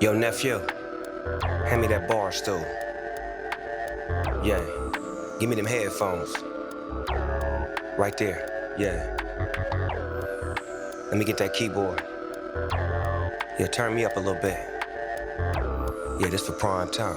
Yo, nephew, hand me that Barstool. Yeah, give me them headphones. Right there, yeah. Let me get that keyboard. Yeah, turn me up a little bit. Yeah, this for prime time.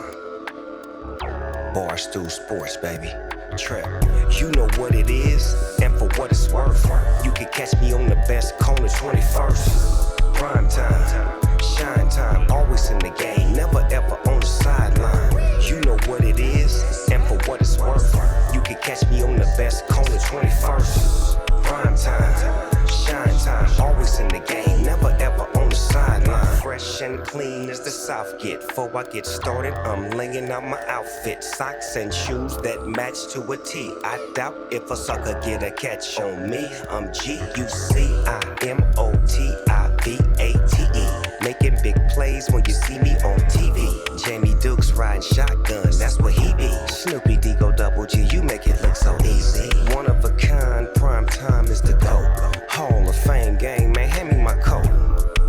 Barstool Sports, baby. Trap. You know what it is, and for what it's worth. You can catch me on the best corner 21st. Prime time, shine time, always in the game, never ever on the sideline. You know what it is, and for what it's worth. You can catch me on the best corner 21st. Prime time, shine time, always in the game, never ever on the sideline. Fresh and clean as the South get. Before I get started, I'm laying out my outfit. Socks and shoes that match to a T. I doubt if a sucker get a catch on me. I'm G-U-C-I-M-O-T-I-V-A-T-E. Making big plays when you see me on TV. Jamie Dukes riding shotgun, that's what he be. Snoopy D go double G, you make it look so easy. One of a kind, prime time is the GOAT. Hall of Fame gang, man, hand me my coat.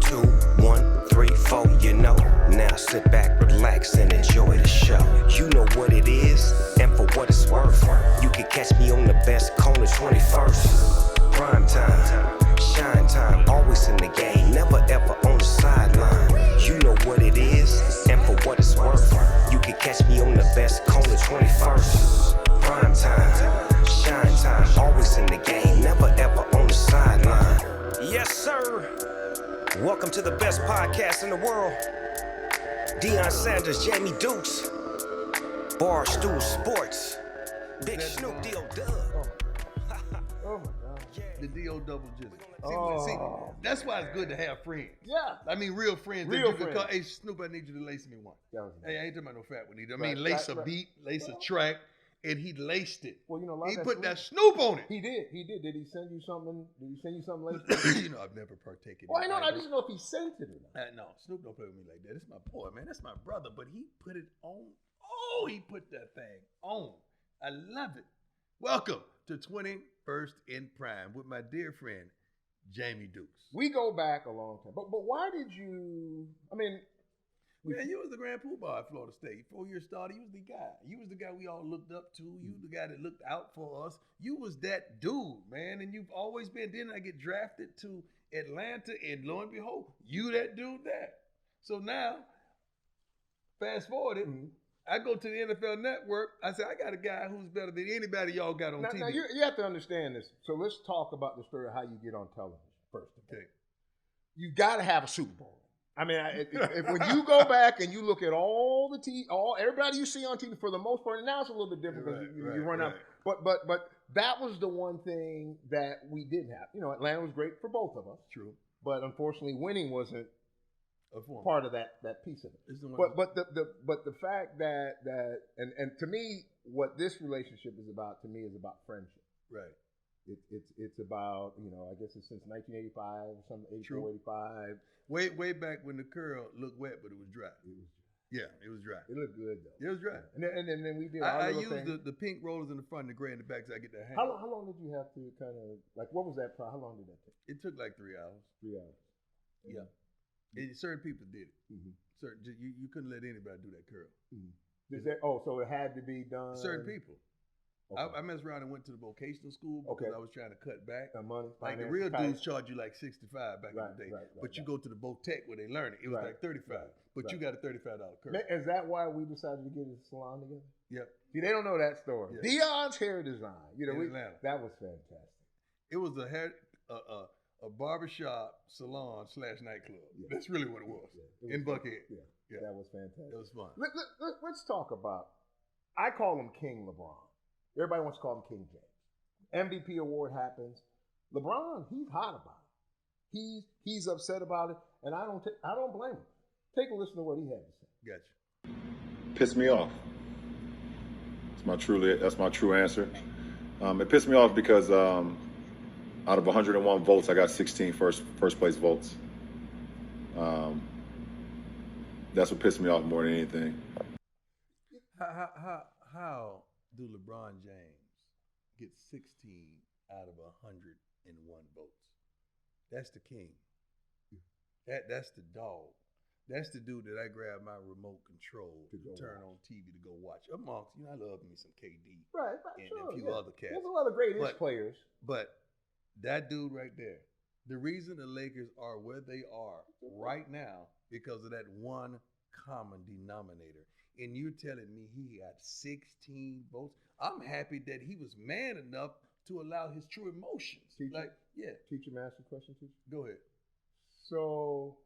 2, 1, 3, 4, you know. Now sit back, relax, and enjoy the show. You know what it is, and for what it's worth. You can catch me on the best corner 21st. Prime time, shine time, always in the game, never ever on the sideline. You know what it is, and for what it's worth. You can catch me on the best corner 21st. Prime time, shine time, always in the game, never ever on the sideline. Yes, sir. Welcome to the best podcast in the world. Deion Sanders, Jamie Dukes, Barstool Sports, Big Snoop D.O. Dub. Oh my God. The D.O. double jizzle. See, Oh, that's why it's good to have friends. yeah. I mean, real friends. that Real you can friends. call, hey, Snoop, I need you to lace me one. That was Hey, I ain't talking about no fat one either. I Right, mean, lace right, a right. beat, lace a track, and he laced it. Well, you know, a lot He of put Snoop- that Snoop on it. He did. Did he send you something? Did he send you something later? You know, I've never partaken Well, I in know. I either. just know if he sent it or not. No, Snoop don't play with me like that. It's my boy, man. That's my brother. But he put it on. Oh, he put that thing on. I love it. Welcome to 21st in Prime with my dear friend, Jamie Dukes. We go back a long time. But why did you? I mean, Man, you was the grand poobah at Florida State. 4-year starter, you was the guy. You was the guy we all looked up to. You the guy that looked out for us. You was that dude, man. And you've always been. Then I get drafted to Atlanta, and lo and behold, you that dude there. So now, fast forward it, I go to the NFL Network. I say, I got a guy who's better than anybody y'all got on TV. now you have to understand this. So let's talk about the story of how you get on television first. Okay. You got to have a Super Bowl. I mean, if when you go back and you look at all everybody you see on TV for the most part, and now it's a little bit different because you run up. But that was the one thing that we didn't have. You know, Atlanta was great for both of us. True. But unfortunately, winning wasn't A form. part of that piece of it. It's the one- But the fact that and to me, what this relationship is about to me is about friendship. Right. It's about, you know, I guess it's since 1985 or something, 84, True. 85. Way back when the curl looked wet, but it was dry. Yeah, it was dry. It looked good though. It was dry. And then we did. I our little used thing. the pink rollers in the front and the gray in the back so I get that hang. How long did you have to kind of like? What was that? How long did that take? It took like 3 hours. 3 hours. Yeah. Certain people did it. Mm-hmm. Certain you couldn't let anybody do that curl. So it had to be done. Certain people. Okay. I messed around and went to the vocational school because I was trying to cut back. Money, Like the finance, real tight. dudes charge you like 65 back in the day. But you go to the Votech where they learn it. It was like 35. But you got a $35 curl. Is that why we decided to get a salon together? Yep. See, they don't know that story. Yeah. Deion's hair design. You know, In Atlanta. that was fantastic. It was a barbershop salon / nightclub. Yeah. That's really what it was. Yeah. In Buckhead. Yeah, that was fantastic. It was fun. Let's talk about. I call him King LeBron. Everybody wants to call him King James. MVP award happens. LeBron, he's hot about it. He's upset about it, and I don't blame him. Take a listen to what he had to say. Gotcha. Pissed me off. That's my true answer. It pissed me off because out of 101 votes, I got 16 first place votes. That's what pissed me off more than anything. How do LeBron James get 16 out of 101 votes? That's the king. That's the dog. That's the dude that I grab my remote control to turn watch. on TV to go watch. Amongst, I love me some KD Right, and sure, a few other cats. There's a lot of great players. But that dude right there, the reason the Lakers are where they are right now because of that one common denominator. And you're telling me he got 16 votes. I'm happy that he was man enough to allow his true emotions. Teacher, yeah. Teacher, may I ask you a question, teacher? Go ahead. So,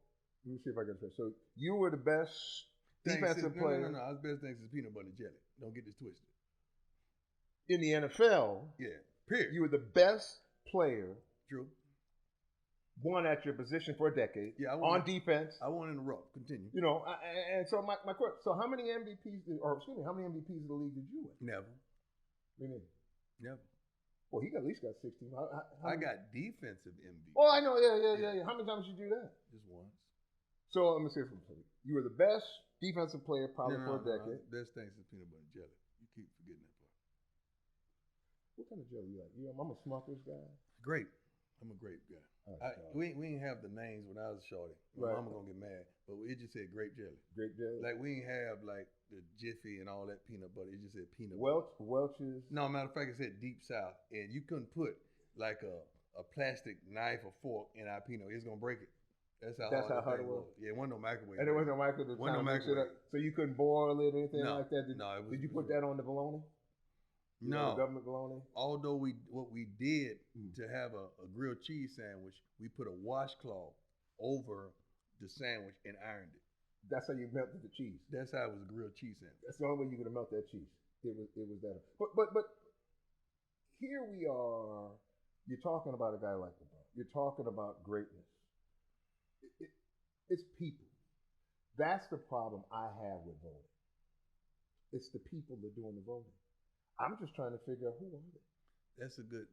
let me see if I can. So, you were the best defensive player. No. I was best thanks to peanut butter and jelly. Don't get this twisted. In the NFL. Yeah. Period. You were the best player. True. Won at your position for a decade. Yeah. On defense. I won't interrupt. Continue. You know, and so my question. So, how many MVPs, or excuse me, how many MVPs of the league did you win? Never. What do you mean? Never. Well, he at least got 16. I got defensive MVP. Oh, I know. Yeah. How many times did you do that? Just once. So, let me see if I'm clear. You were the best defensive player probably for a decade. Best thanks to peanut butter and jelly. You keep forgetting that part. What kind of jelly you like? I'm a Smucker's guy. Grape. I'm a grape guy. We didn't have the names when I was shorty. My mama gonna get mad, but it just said grape jelly. Grape jelly. Like we didn't have like the Jiffy and all that peanut butter. It just said peanut butter. butter. Welch's. No, matter of fact, it said Deep South, and you couldn't put like a plastic knife or fork in our peanut. It's gonna break it. That's how hard it was. Yeah, it wasn't no microwave. And there wasn't no microwave. Wasn't no microwave. So you couldn't boil it or anything like that. Did you put that on the bologna? No, government bologna. Although what we did to have a grilled cheese sandwich, we put a washcloth over the sandwich and ironed it. That's how you melted the cheese. That's how it was a grilled cheese sandwich. That's the only way you could melt that cheese. It was that. But here we are. You're talking about a guy like LeBron. You're talking about greatness. It's people. That's the problem I have with voting. It's the people that are doing the voting. I'm just trying to figure out who are they. That's a good.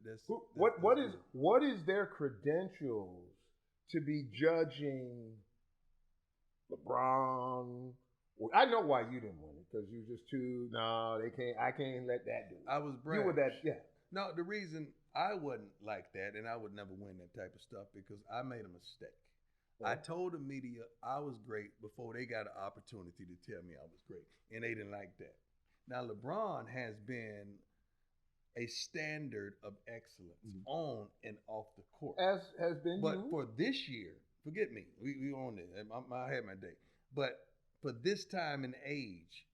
What is their credentials to be judging LeBron? I know why you didn't win it because you just too. No, they can't. I can't let that do it. I was brash. You were that. Yeah. No, the reason I wasn't like that, and I would never win that type of stuff because I made a mistake. I told the media I was great before they got an opportunity to tell me I was great, and they didn't like that. Now, LeBron has been a standard of excellence on and off the court. As has been but you. For this year, forget me. We on it. I had my day. But for this time and age,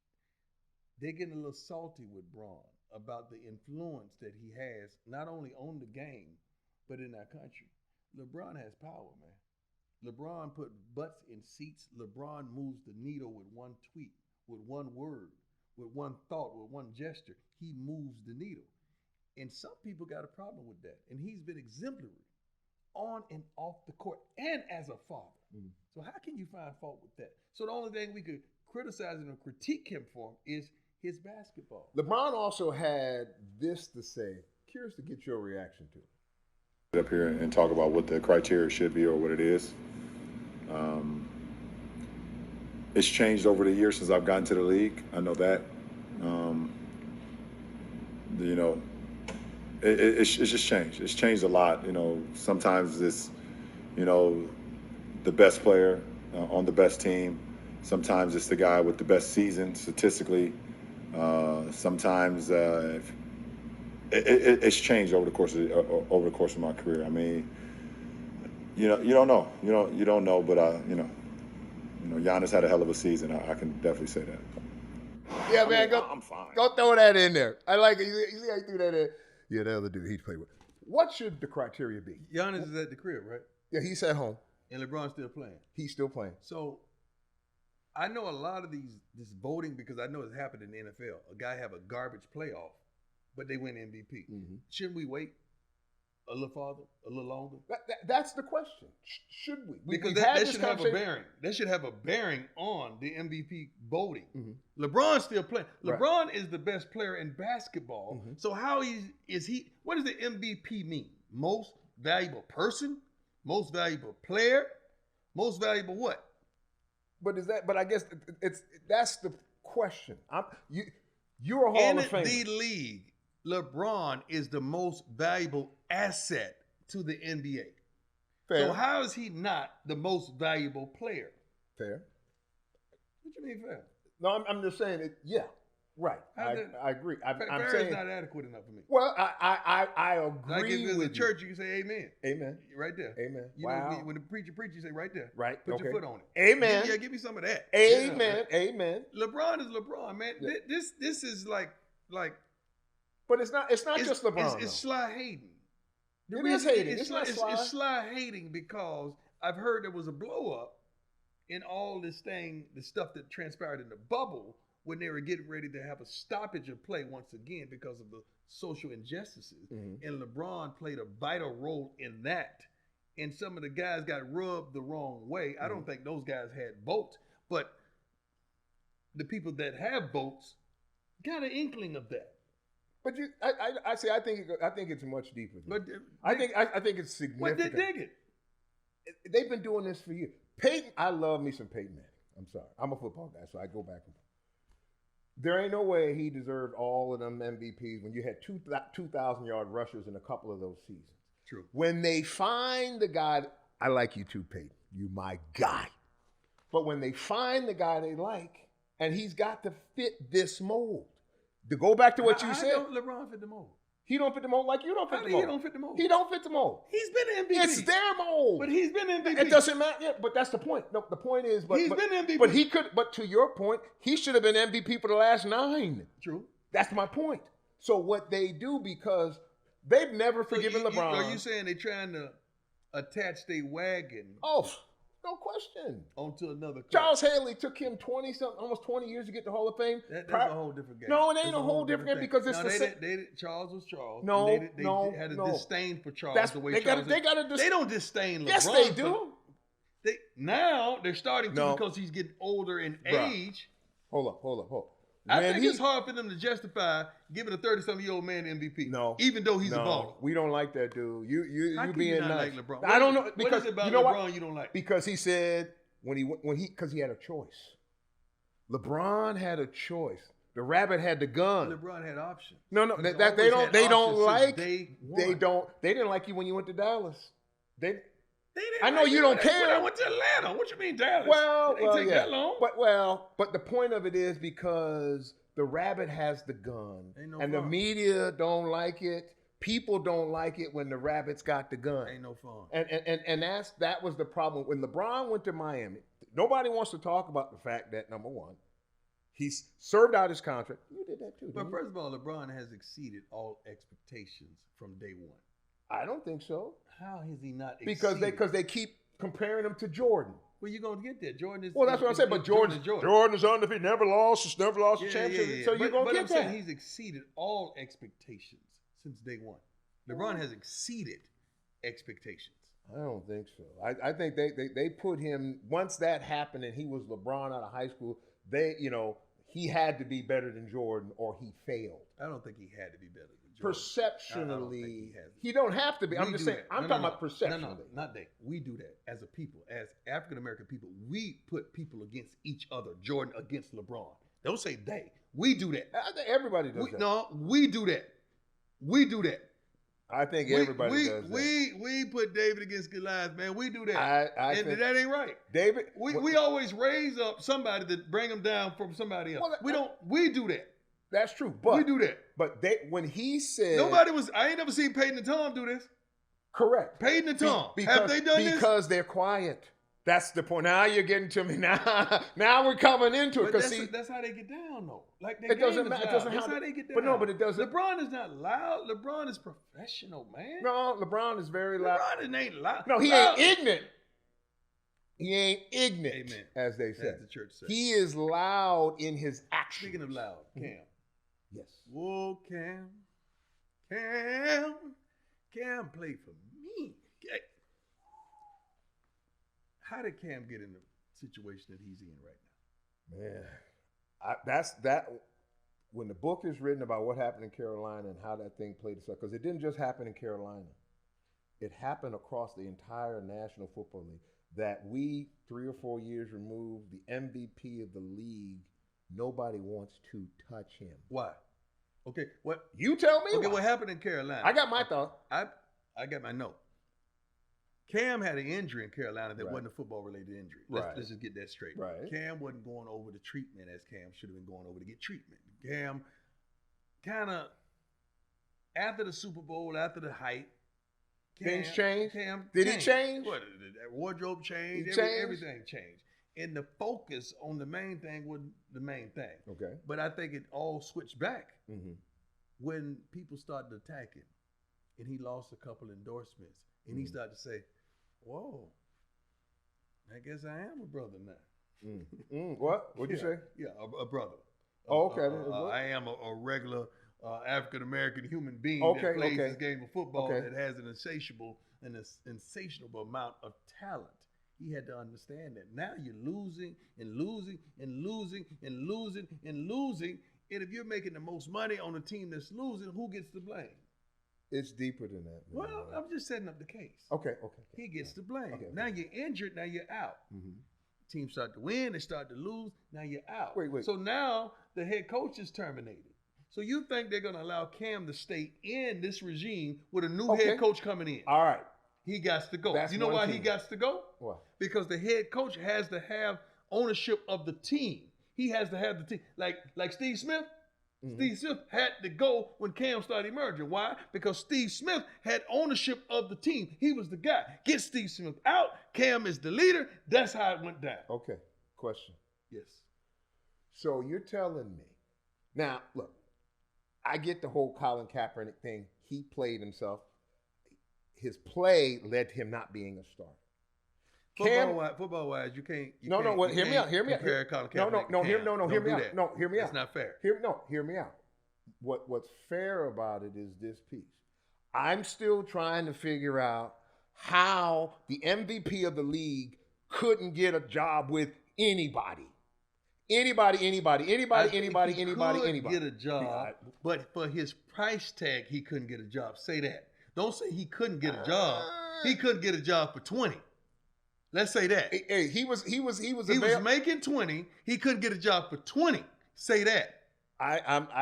they're getting a little salty with Bron about the influence that he has, not only on the game, but in our country. LeBron has power, man. LeBron put butts in seats. LeBron moves the needle with one tweet, with one word, with one thought, with one gesture. He moves the needle. And some people got a problem with that. And he's been exemplary on and off the court and as a father. So how can you find fault with that? So the only thing we could criticize and critique him for is his basketball. LeBron also had this to say. Curious to get your reaction to it. Up here and talk about what the criteria should be or what it is. It's changed over the years since I've gotten to the league. I know that. It's just changed. It's changed a lot. Sometimes it's, the best player on the best team. Sometimes it's the guy with the best season statistically. Sometimes it's changed over the course of my career. I mean, you don't know. You don't know, but Giannis had a hell of a season. I can definitely say that. Yeah, man, I'm fine. Go throw that in there. I like it. You see how you threw that in? Yeah, the other dude he played with. What should the criteria be? Giannis is at the crib, right? Yeah, he's at home. And LeBron's still playing. He's still playing. So I know a lot of this voting because I know it's happened in the NFL. A guy have a garbage playoff, but they win MVP. Shouldn't we wait a little farther, a little longer? That's the question. Should we? Because that should have a bearing. That should have a bearing on the MVP voting. LeBron's still playing. LeBron is the best player in basketball. So how is he? What does the MVP mean? Most valuable person? Most valuable player? Most valuable what? But I guess that's the question. You're a Hall of Famer. In the league, LeBron is the most valuable asset to the NBA. Fair. So how is he not the most valuable player? Fair. What you mean fair? No, I'm just saying it. Yeah, right. I agree. I'm fair saying is not adequate enough for me. Well, I agree like if with it's a church, you can say amen. Amen. Right there. Amen. You wow. know, when the preacher preaches, you say right there. Right. Put okay. your foot on it. Amen. Yeah, give me some of that. Amen. Yeah. Amen. LeBron is LeBron, man. Yeah. This is like. But it's not just LeBron. It's sly hating. It is hating. It's not sly. It's sly hating because I've heard there was a blow up in all this thing, the stuff that transpired in the bubble when they were getting ready to have a stoppage of play once again because of the social injustices. Mm-hmm. And LeBron played a vital role in that. And some of the guys got rubbed the wrong way. Mm-hmm. I don't think those guys had votes, but the people that have votes got an inkling of that. But I think it's much deeper. But I think it's significant. But they dig it. They've been doing this for years. Peyton, I love me some Peyton Manning. I'm sorry, I'm a football guy, so I go back and forth. There ain't no way he deserved all of them MVPs when you had 2,000-yard rushers in a couple of those seasons. True. When they find the guy, I like you too, Peyton. You my guy. But when they find the guy they like, and he's got to fit this mold. To go back to what you said. Don't LeBron fit the mold? He don't fit the mold like you don't fit the mold. He don't fit the mold. He don't fit the mold. He's been MVP. It's their mold. But he's been MVP. It doesn't matter. Yeah, but that's the point. No, the point is, he's been MVP. But he could. But to your point, he should have been MVP for the last 9. True. That's my point. So what they do, because they've never forgiven LeBron. Are you saying they're trying to attach their wagon? Oh, no question. Onto another club. Charles Haley took him almost 20 years to get to Hall of Fame. That's a whole different game. No, it ain't a whole different game because it's the same. Charles was Charles. No, they had a disdain for Charles. They don't disdain LeBron. Yes, they do. Now they're starting to because he's getting older in age. Hold up. I think it's hard for them to justify giving a 30-something-year-old man MVP. No, even though he's a baller. We don't like that dude. You being nice. Like LeBron? I don't know because what is it about you know LeBron what? You don't like? Because he said because he had a choice. LeBron had a choice. The rabbit had the gun. LeBron had options. No, they didn't like you when you went to Dallas. I know you don't care. When I went to Atlanta. What you mean Dallas? Well, it didn't take that long. But the point of it is because the rabbit has the gun, and the media don't like it. People don't like it when the rabbit's got the gun. Ain't no fun. And that was the problem when LeBron went to Miami. Nobody wants to talk about the fact that number one, he's served out his contract. You did that too. But first of all, LeBron has exceeded all expectations from day one. I don't think so. How has he not exceeded? Because they keep comparing him to Jordan. Well, you're going to get there. Jordan is... Well, that's what I'm saying. But Jordan is undefeated. Never lost a championship. Yeah. So you're going to get that. But I'm saying he's exceeded all expectations since day one. LeBron has exceeded expectations. I don't think so. I think they put him... Once that happened and he was LeBron out of high school, he had to be better than Jordan or he failed. I don't think he had to be better than Jordan. Perceptionally, he don't have to be. I'm just saying. I'm talking about perceptionally. No, not they. We do that as a people, as African American people. We put people against each other. Jordan against LeBron. Don't say they. We do that. I think everybody does that. No, we do that. We do that. I think everybody does that. We put David against Goliath, man. We do that. And that ain't right. David. We always raise up somebody to bring them down from somebody else. We do that. That's true, but we do that. But when he said I ain't never seen Peyton and Tom do this. Correct. Peyton and Tom. Have they done this? Because they're quiet. That's the point. Now you're getting to me. Now we're coming into it. Because that's how they get down, though. Like it doesn't matter. That's how they get down. But no, but it doesn't. LeBron is not loud. LeBron is professional, man. No, LeBron is very loud. LeBron ain't loud. No, he ain't ignorant. He ain't ignorant, Amen. as they say. As the church says. He is loud in his actions. Speaking of loud, Cam. Yes. Whoa, Cam played for me. How did Cam get in the situation that he's in right now? Man, when the book is written about what happened in Carolina and how that thing played itself, because it didn't just happen in Carolina. It happened across the entire National Football League. That we, 3 or 4 years removed, the MVP of the league, nobody wants to touch him. Why? Okay, what? You tell me. Okay, why. what happened in Carolina? I got my thought. I got my note. Cam had an injury in Carolina that Right. wasn't a football-related injury. Right. Let's just get that straight. Right. Cam wasn't going over the treatment as Cam should have been going over to get treatment. Cam kind of, after the Super Bowl, after the hype, Things changed? Cam Did he changed. change? What, that wardrobe changed, He changed? everything changed. And the focus on the main thing wasn't the main thing. Okay. But I think it all switched back Mm-hmm. when people started to attack him and he lost a couple endorsements and he started to say, whoa, I guess I am a brother now. What? What'd you say? Yeah, a brother. Oh, okay. I am a regular African-American human being Okay, that plays okay. this game of football Okay. that has an insatiable amount of talent. He had to understand that. Now you're losing and losing and losing and losing and losing. And if you're making the most money on a team that's losing, who gets the blame? It's deeper than that. Man. Well, I'm just setting up the case. Okay. He gets the blame. Okay. Now you're injured. Now you're out. Mm-hmm. Teams start to win. They start to lose. Now you're out. Wait. So now the head coach is terminated. So you think they're going to allow Cam to stay in this regime with a new head coach coming in? All right. He got to go. That's You know one why team. he got to go? Why? Because the head coach has to have ownership of the team. He has to have the team. Like Steve Smith. Mm-hmm. Steve Smith had to go when Cam started emerging. Why? Because Steve Smith had ownership of the team. He was the guy. Get Steve Smith out. Cam is the leader. That's how it went down. Okay. Question. Yes. So you're telling me now? Look, I get the whole Colin Kaepernick thing. He played himself. His play led to him not being a starter. Football-wise, you can't. Hear me out. Compare Colin Kaepernick. Hear me out. That. No, hear me out. That's not fair. Hear me out. What's fair about it is this piece. I'm still trying to figure out how the MVP of the league couldn't get a job with anybody. Anybody. Get a job, but for his price tag, he couldn't get a job. Say that. Don't say he couldn't get a job. He couldn't get a job for 20. Let's say that. Hey, he was making 20. He couldn't get a job for 20. Say that.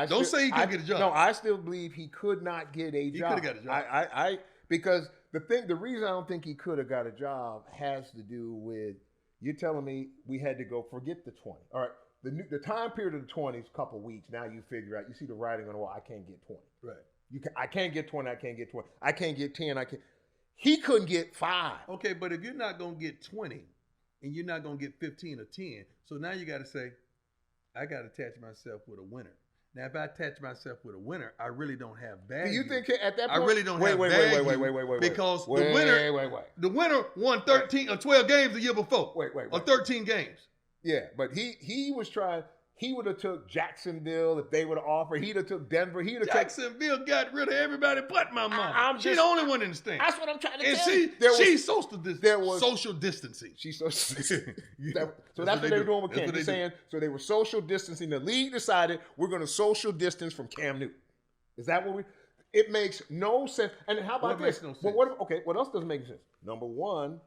Don't say he couldn't get a job. No, I still believe he could not get a job. He could have got a job. Because the reason I don't think he could have got a job has to do with you're telling me we had to go forget the 20. All right, the time period of the 20 is a couple weeks. Now you figure out, you see the writing on the wall. I can't get 20. Right. I can't get 20. I can't get 20. I can't get 10. He couldn't get 5. Okay, but if you're not gonna get 20 and you're not gonna get 15 or 10, so now you got to say, I got to attach myself with a winner. Now, if I attach myself with a winner, I really don't have value. Do you think at that point? I really don't have value. Wait. Because the winner won 13 or 12 games the year before. Wait. Or 13 games. Yeah, but he was trying. He would have took Jacksonville if they would have offered. He'd have took Denver. Jacksonville got rid of everybody but my mama. She's the only one in the stand. That's what I'm trying to and tell you. She's social distancing. She's social distancing. So that's what they were doing with Cam. They're saying, so they were social distancing. The league decided we're going to social distance from Cam Newton. Is that what it makes no sense. And how about this? Makes no sense? What else doesn't make sense? Number one,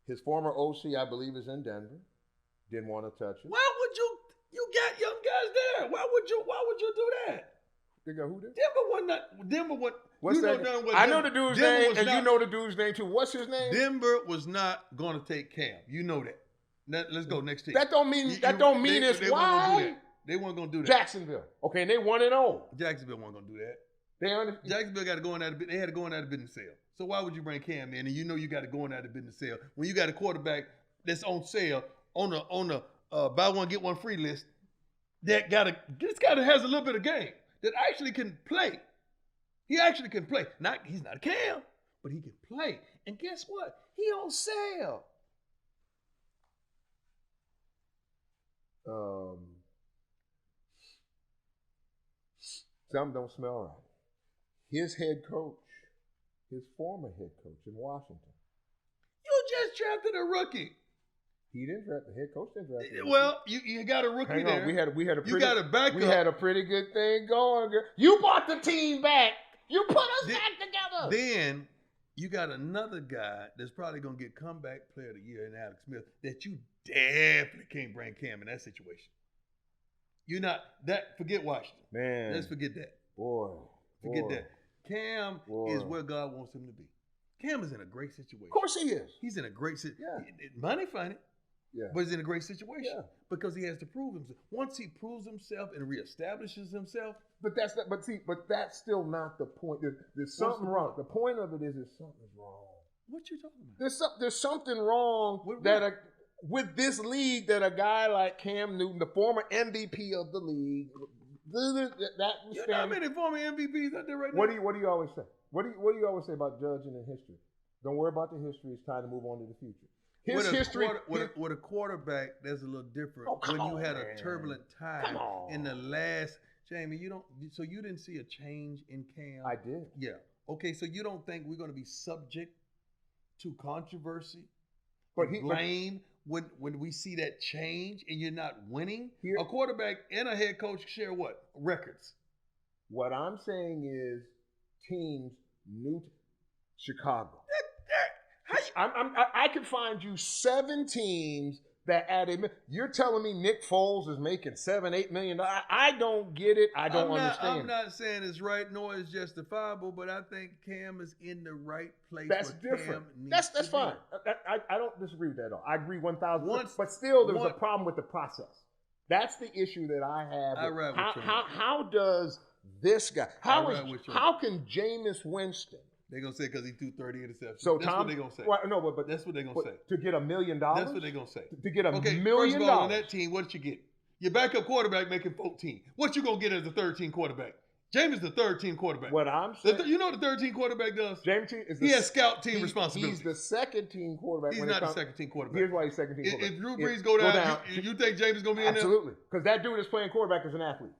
his former OC, I believe, is in Denver. Didn't want to touch it. Why would you? You got young guys there. Why would you do that? They got who there? Denver won. What's that? I know the dude's name, and you know the dude's name too. What's his name? Denver was not going to take Cam. You know that. Let's go next team. That don't mean it's why they weren't going to do that. Jacksonville. Okay, and they 1-0. Jacksonville wasn't going to do that. Jacksonville got to go in out of they had to go in out of business sale. So why would you bring Cam in and you know you got to go in out of business sale when you got a quarterback that's on sale on the buy one get one free list this guy has a little bit of game that actually can play. He actually can play. He's not a Cam, but he can play. And guess what? He on sale. Something don't smell right. His head coach, his former head coach in Washington. You just drafted a rookie. He didn't draft the head coach. Didn't draft him. Well, you got a rookie there. We had a pretty, you got a backup. We had a pretty good thing going. Girl. You brought the team back. You put us back together. Then you got another guy that's probably going to get comeback player of the year in Alex Smith that you definitely can't bring Cam in that situation. You're not that. Forget Washington. Man, let's forget that. Forget that. Cam is where God wants him to be. Cam is in a great situation. Of course he is. He's in a great situation. Yeah. Money funny, Yeah. but he's in a great situation Yeah. because he has to prove himself. Once he proves himself and reestablishes himself, But that's not, but that's still not the point. There's something the wrong. point? The point of it is something's wrong. what you talking about? There's something wrong What- with this league that a guy like Cam Newton, the former MVP of the league, that You know how many former MVPs out there right now? What do you always say? What do you always say about judging in history? Don't worry about the history. It's time to move on to the future. With a quarterback, that's a little different. Oh, when come you on, had man. a turbulent time Come on. in the last, Jamie, so you didn't see a change in Cam? I did. Yeah. Okay, so you don't think we're going to be subject to controversy, But blame when we see that change and you're not winning? Here- A quarterback and a head coach share what? Records. What I'm saying is teams new to Chicago. I can find you 7 teams that added. You're telling me Nick Foles is making $7-8 million? I don't get it. I don't understand. I'm not saying it's right nor is justifiable, but I think Cam is in the right place. That's where different. Cam needs That's to be. fine. I don't disagree with that at all. I agree 1,000. Once- But still, there's one- a problem with the process. That's the issue that I have. I ride with you. How does this guy? ride with you. How can Jameis Winston? They're gonna say because he threw 30 interceptions. So that's Tom, what they're gonna say. Well, no, but That's what they're gonna say. to get $1 million. That's what they're gonna say. To get $1 Okay, million. first of all, on that team, what did you get? Your backup quarterback making 14. What you gonna get as a third-team quarterback? James is the third-team quarterback. What I'm saying, You know what the third-team quarterback does? James is He has scout team responsibility. He's the second-team quarterback. He's when not it the comes, second-team quarterback. Here's why he's second-team quarterback. If Drew Brees go down, you think James is gonna be in there? Absolutely, because that dude is playing quarterback as an athlete.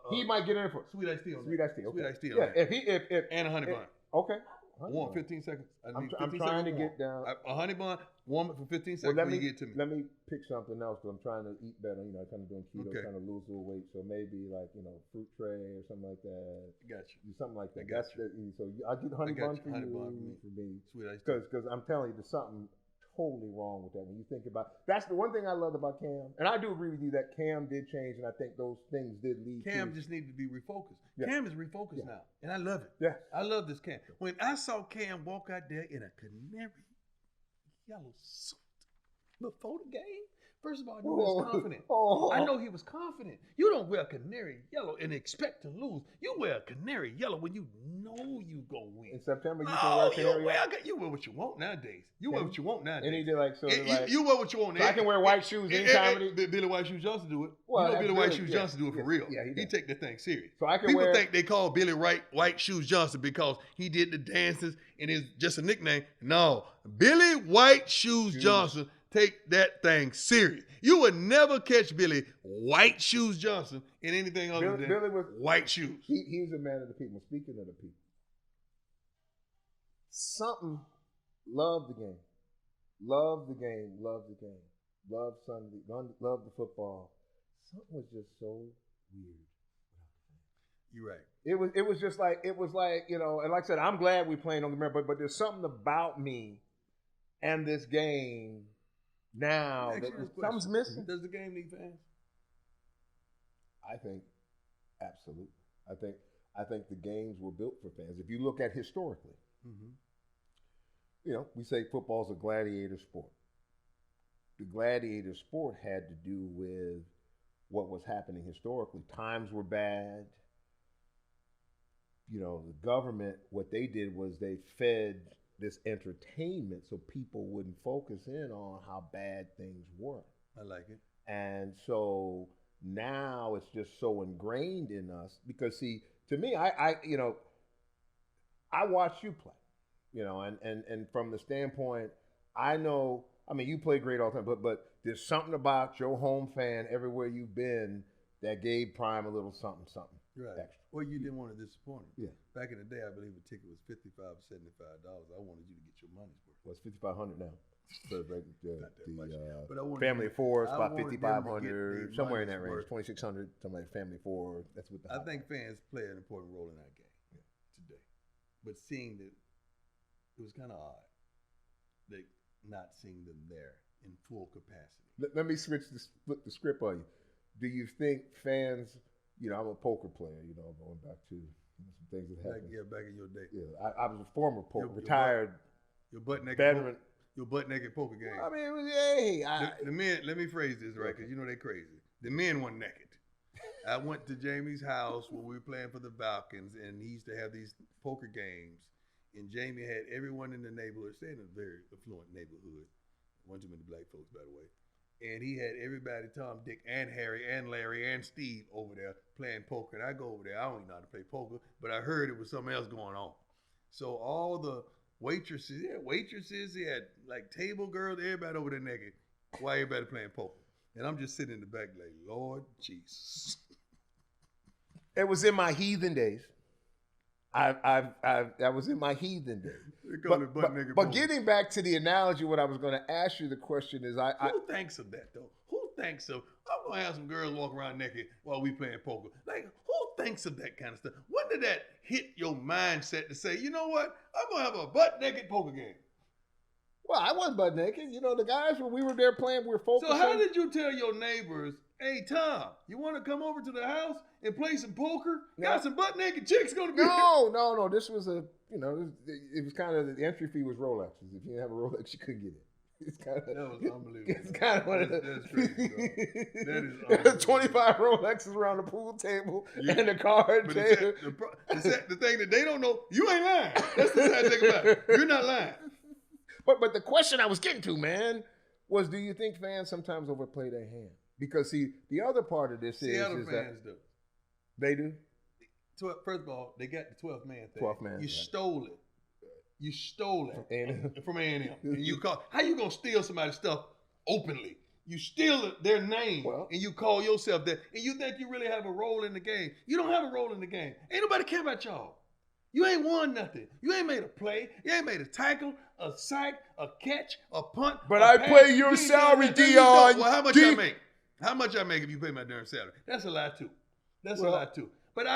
He might get in for it. Sweet Ice Tea on Sweet that. Ice Tea. Okay. Sweet Ice Tea on Yeah, that. if And a honey bun. okay. Warm 15 seconds. I need I'm 15 trying to seconds get down. A honey bun, warm it for 15 Well, seconds let when me you get to me. let me pick something else because I'm trying to eat better. Kind of doing keto, Okay. trying to lose a little weight. So maybe like fruit tray or something like that. Got you. Something like that. I got So I'll get honey got bun you. for Honey you. bun For me. Sweet Ice Tea. Because I'm telling you, there's something totally wrong with that when you think about. That's the one thing I loved about Cam, and I do agree with you that Cam did change, and I think those things did lead. Cam to, just needed to be refocused. Yeah. Cam is refocused now, and I love it. Yeah. I love this Cam. When I saw Cam walk out there in a canary yellow suit before the game, first of all, I knew he was confident. I know he was confident. You don't wear canary yellow and expect to lose. You wear canary yellow when you know you gonna win. In September, you can wear canary. You wear what you want nowadays. You wear what you want nowadays. And he did like so. You wear what you want. So I can wear white shoes anytime. Billy White Shoes Johnson do it. Well, Billy White Billy, Shoes yeah, Johnson do it for yeah, real. yeah, he he does. take that thing serious. So I can People wear. think they call Billy White Shoes Johnson because he did the dances and it's just a nickname. No, Billy White Shoes Johnson take that thing serious. You would never catch Billy White Shoes Johnson in anything other than Billy was white shoes. He's a man of the people. Speaking of the people, something. Love the game. Love the game. Love the game. Love Sunday. Love the football. Something was just so weird. You're right. It was just like and like I said, I'm glad we playing on the mirror, but there's something about me and this game now that something's missing. Does the game need fans? I think absolutely. I think the games were built for fans. If you look at historically, we say football's a gladiator sport. The gladiator sport had to do with what was happening historically. Times were bad. The government, what they did was they fed this entertainment so people wouldn't focus in on how bad things were. I like it. And so now it's just so ingrained in us because, see, to me, I watch you play, and from the standpoint, I know, you play great all the time, but there's something about your home fan everywhere you've been that gave Prime a little something Right. extra. Well, you didn't want to disappoint him. Yeah. Back in the day, I believe a ticket was $55, $75. I wanted you to get your money's worth. Well, it's $5,500 now. So Not that much. But I wanted family them- of four is I about wanted them to get $5,500, their somewhere in that money's range. worth. 2,600, something like family of four. That's what the. I think fans play an important role in our game today. But seeing that, it was kind of odd that not seeing them there in full capacity. Let me flip the script on you. Do you think fans? I'm a poker player. Going back to some things that happened. Back in your day. Yeah, I was a former poker, Your retired Your butt naked. veteran. Your butt naked poker game. I mean, it was, hey, The men. Let me phrase this right, because you know they crazy. The men went naked. I went to Jamie's house when we were playing for the Falcons, and he used to have these poker games. And Jamie had everyone in the neighborhood, staying in a very affluent neighborhood. One too many black folks, by the way. And he had everybody, Tom, Dick, and Harry, and Larry, and Steve over there playing poker. And I go over there. I don't even know how to play poker, but I heard it was something else going on. So all the waitresses, he had like table girls, everybody over there naked. Why everybody playing poker? And I'm just sitting in the back like, Lord Jesus. It was in my heathen days. That was in my heathen days. But getting back to the analogy, what I was going to ask you the question is, who thinks of that though? Who thinks of? I'm gonna have some girls walk around naked while we playing poker. Like, who thinks of that kind of stuff? When did that hit your mindset to say, you know what? I'm gonna have a butt naked poker game. Well, I wasn't butt naked. You know, the guys when we were there playing, we were focused. So how did you tell your neighbors, hey Tom, you want to come over to the house and play some poker? Got some butt naked chicks gonna be No. This was it was kind of, the entry fee was Rolexes. If you didn't have a Rolex, you couldn't get it. It's kind of, that was unbelievable. It's kind of one of the, that's crazy, bro. That is unbelievable. 25 Rolexes around the pool table and the card table. The thing that they don't know, you ain't lying. That's the sad thing about it. You're not lying. But the question I was getting to, man, was, do you think fans sometimes overplay their hand? Because see, the other part of this Seattle is fans that do. They do. First of all, they got the 12th man thing. 12th man. You stole it. You stole it from A&M. And you how you gonna steal somebody's stuff openly? You steal their name and you call yourself that, and you think you really have a role in the game. You don't have a role in the game. Ain't nobody care about y'all. You ain't won nothing. You ain't made a play. You ain't made a tackle, a sack, a catch, a punt. But I pay your salary, Deion. Well, how much I make? How much I make if you pay my darn salary? That's a lie too. That's a lie too. But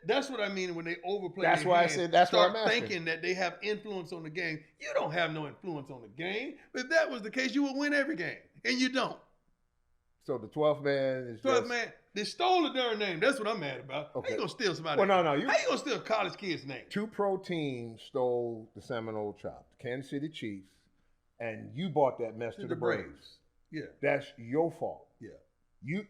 that's what I mean when they overplay. That's why I said that's what I'm asking. Thinking that they have influence on the game. You don't have no influence on the game. But if that was the case, you would win every game, and you don't. So the 12th man is 12th man. They stole the darn name. That's what I'm mad about. Okay. How you gonna steal somebody? Well, no. How you gonna steal a college kid's name? 2 pro teams stole the Seminole Chop, the Kansas City Chiefs, and you bought that mess to the Braves. Yeah, that's your fault. Yeah.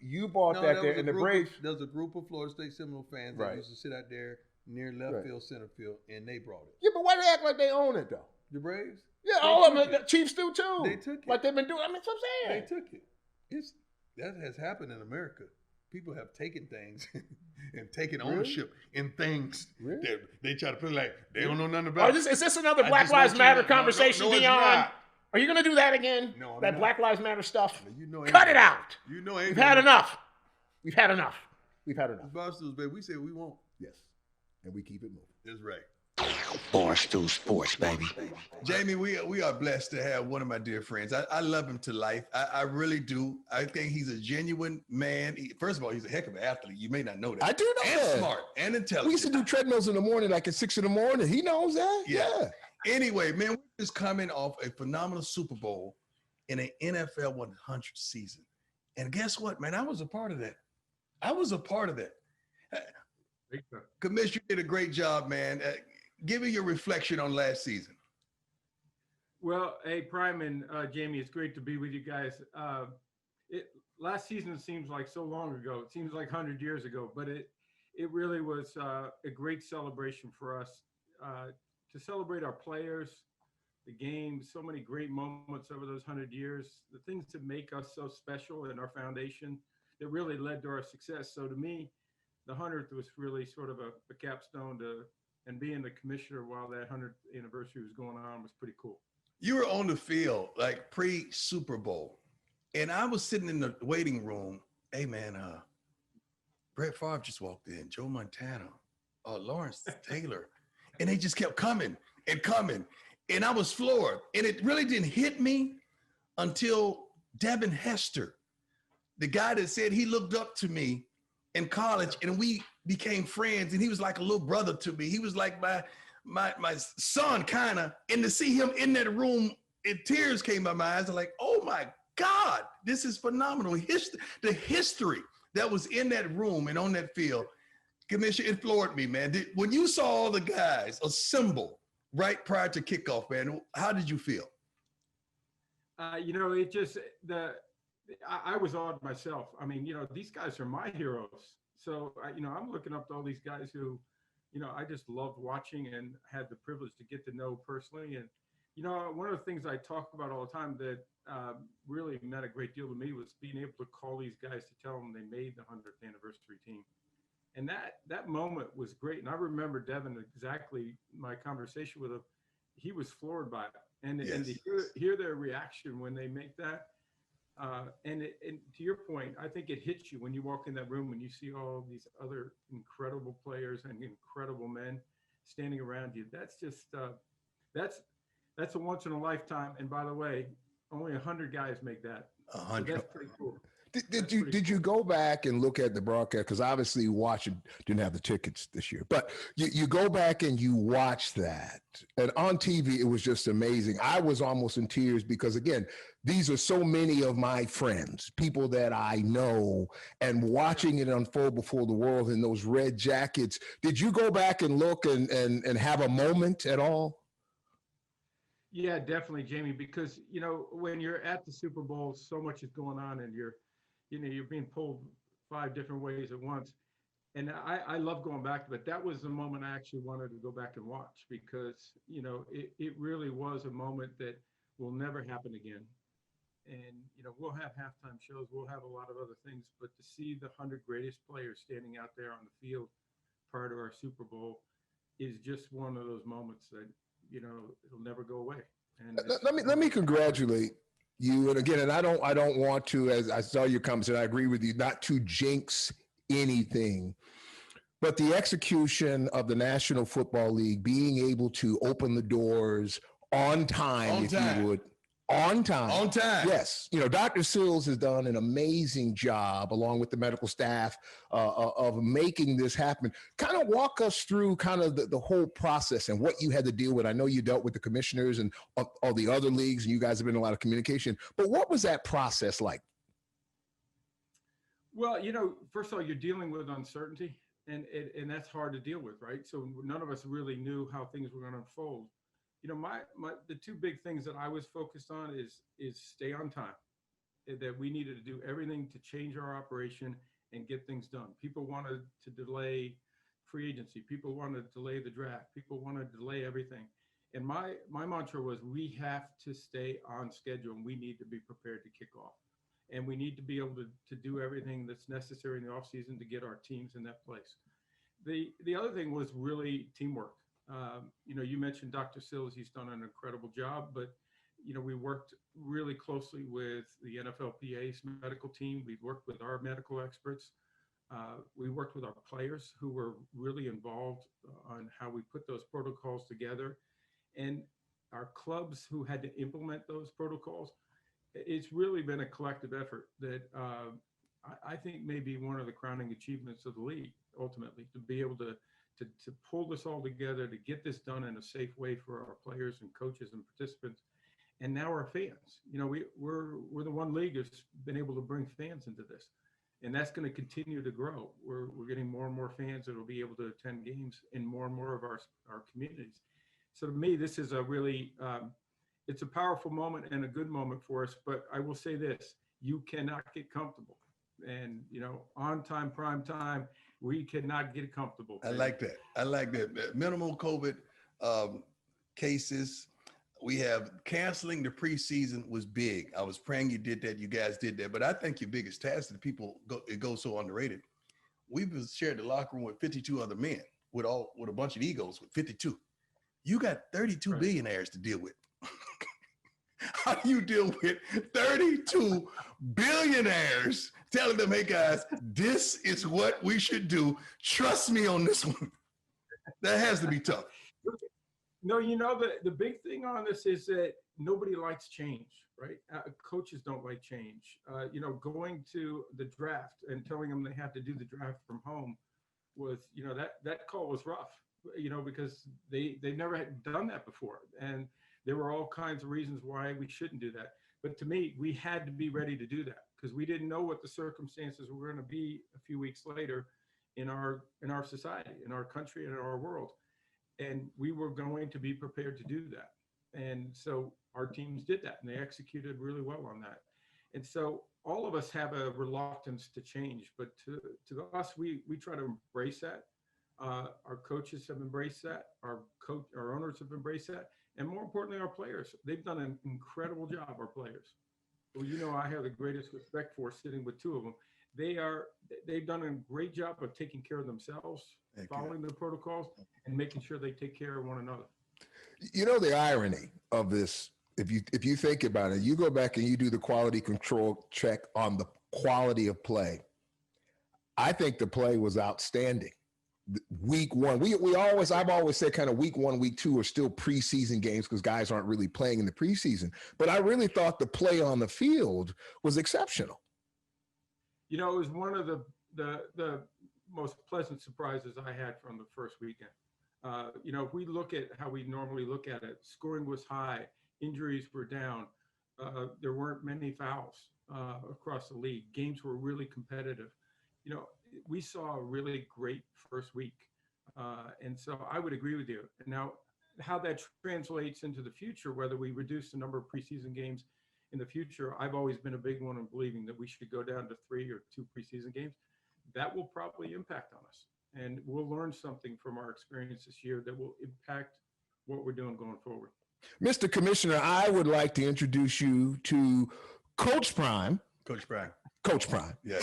You bought that there, and the Braves. There's a group of Florida State Seminole fans that used to sit out there near left field, center field, and they brought it. Yeah, but why do they act like they own it though? The Braves? Yeah, all of them. The Chiefs do too. They took it. Like they've been doing. I mean, that's what I'm saying. They took it. That has happened in America. People have taken things and taken ownership in things that they try to put like they don't know nothing about. Is this another Black Lives Matter conversation, Deion? Are you going to do that again? No, I'm that not. Black Lives Matter stuff? Cut it out. We've had enough. We've had enough. Barstools, baby, we say we won't. Yes. And we keep it moving. That's right. Barstool Sports, baby. Jamie, we are blessed to have one of my dear friends. I love him to life. I really do. I think he's a genuine man. First of all, he's a heck of an athlete. You may not know that. I do know that. And smart and intelligent. We used to do treadmills in the morning, like at 6 in the morning. He knows that. Yeah. Anyway, man, we're just coming off a phenomenal Super Bowl in an NFL 100 season. And guess what, man? I was a part of that. Commissioner, you did a great job, man. Give me your reflection on last season. Well, hey, Prime and Jamie, it's great to be with you guys. Last season seems like so long ago. It seems like 100 years ago, but it really was a great celebration for us to celebrate our players, the game, so many great moments over those 100 years, the things that make us so special and our foundation that really led to our success. So to me, the 100th was really sort of a capstone and being the commissioner while that 100th anniversary was going on was pretty cool. You were on the field like pre-Super Bowl, and I was sitting in the waiting room. Hey, man, Brett Favre just walked in, Joe Montana, Lawrence Taylor, and they just kept coming and coming, and I was floored. And it really didn't hit me until Devin Hester, the guy that said he looked up to me in college, and we became friends, and he was like a little brother to me. He was like my son, kind of. And to see him in that room, tears came to my eyes. I'm like, oh my God, this is phenomenal. The history that was in that room and on that field, Commissioner, it floored me, man. When you saw all the guys assemble right prior to kickoff, man. How did you feel? It just I was awed myself. I mean, these guys are my heroes. So, I'm looking up to all these guys who, I just loved watching and had the privilege to get to know personally. And, one of the things I talk about all the time that really meant a great deal to me was being able to call these guys to tell them they made the 100th anniversary team. And that moment was great. And I remember Devin, exactly my conversation with him. He was floored by it. And to hear their reaction when they make that, and to your point, I think it hits you when you walk in that room and you see all these other incredible players and incredible men standing around you. That's just that's a once in a lifetime. And by the way, only 100 guys make that. 100. So that's pretty cool. Did you go back and look at the broadcast? Because obviously watching didn't have the tickets this year, but you go back and you watch that, and on TV it was just amazing. I was almost in tears because again, these are so many of my friends, people that I know, and watching it unfold before the world in those red jackets. Did you go back and look and have a moment at all? Yeah, definitely, Jamie, because when you're at the Super Bowl, so much is going on and you're being pulled 5 different ways at once. And I love going back, but that was the moment I actually wanted to go back and watch because, it really was a moment that will never happen again. And, we'll have halftime shows, we'll have a lot of other things, but to see the 100 greatest players standing out there on the field prior to our Super Bowl is just one of those moments that, it'll never go away. And let me congratulate you. And again, and I don't want to, as I saw your comments, and I agree with you, not to jinx anything, but the execution of the National Football League being able to open the doors on time, you would. On time. On time. Yes. Dr. Sills has done an amazing job along with the medical staff of making this happen. Kind of walk us through kind of the whole process and what you had to deal with. I know you dealt with the commissioners and all the other leagues, and you guys have been in a lot of communication, but what was that process like? Well, first of all, you're dealing with uncertainty and that's hard to deal with, right? So none of us really knew how things were going to unfold. The 2 big things that I was focused on is stay on time, that we needed to do everything to change our operation and get things done. People wanted to delay free agency. People wanted to delay the draft. People wanted to delay everything. And my mantra was we have to stay on schedule and we need to be prepared to kick off. And we need to be able to do everything that's necessary in the offseason to get our teams in that place. The other thing was really teamwork. You mentioned Dr. Sills, he's done an incredible job, but, we worked really closely with the NFLPA's medical team. We worked with our medical experts. We worked with our players who were really involved on how we put those protocols together, and our clubs who had to implement those protocols. It's really been a collective effort that I think may be one of the crowning achievements of the league, ultimately, to be able to pull this all together, to get this done in a safe way for our players and coaches and participants, and now our fans. We're the one league that's been able to bring fans into this, and that's going to continue to grow. We're getting more and more fans that will be able to attend games in more and more of our communities. So to me, this is a really it's a powerful moment and a good moment for us. But I will say this: you cannot get comfortable, and on time, prime time. We cannot get comfortable. I like that. Minimal COVID cases. We have canceling the preseason was big. I was praying you did that. You guys did that. But I think your biggest task that it goes so underrated. We've shared the locker room with 52 other men with a bunch of egos with 52. You got 32 billionaires to deal with. How do you deal with 32 billionaires telling them, hey guys, this is what we should do. Trust me on this one. That has to be tough. No, the big thing on this is that nobody likes change, right? Coaches don't like change. Going to the draft and telling them they have to do the draft from home was, that call was rough, because they've never had done that before. And there were all kinds of reasons why we shouldn't do that. But to me, we had to be ready to do that because we didn't know what the circumstances were going to be a few weeks later in our society, in our country, and in our world. And we were going to be prepared to do that. And so our teams did that, and they executed really well on that. And so all of us have a reluctance to change, but to us, we try to embrace that. Our coaches have embraced that. Our owners have embraced that. And more importantly, our players. They've done an incredible job, our players. Well, you know, I have the greatest respect for sitting with two of them. They've done a great job of taking care of themselves, following the protocols, and making sure they take care of one another. You know, the irony of this, if you think about it, you go back and you do the quality control check on the quality of play. I think the play was outstanding. Week one, I've always said kind of week 1, week 2 are still preseason games because guys aren't really playing in the preseason. But I really thought the play on the field was exceptional. You know, it was one of the most pleasant surprises I had from the first weekend. You know, if we look at how we normally look at it, scoring was high, injuries were down, there weren't many fouls across the league. Games were really competitive. You know, we saw a really great first week. And so I would agree with you. Now, how that translates into the future, whether we reduce the number of preseason games in the future, I've always been a big one in believing that we should go down to 3 or 2 preseason games. That will probably impact on us. And we'll learn something from our experience this year that will impact what we're doing going forward. Mr. Commissioner, I would like to introduce you to Coach Prime. Coach Prime. Coach Prime. Yeah.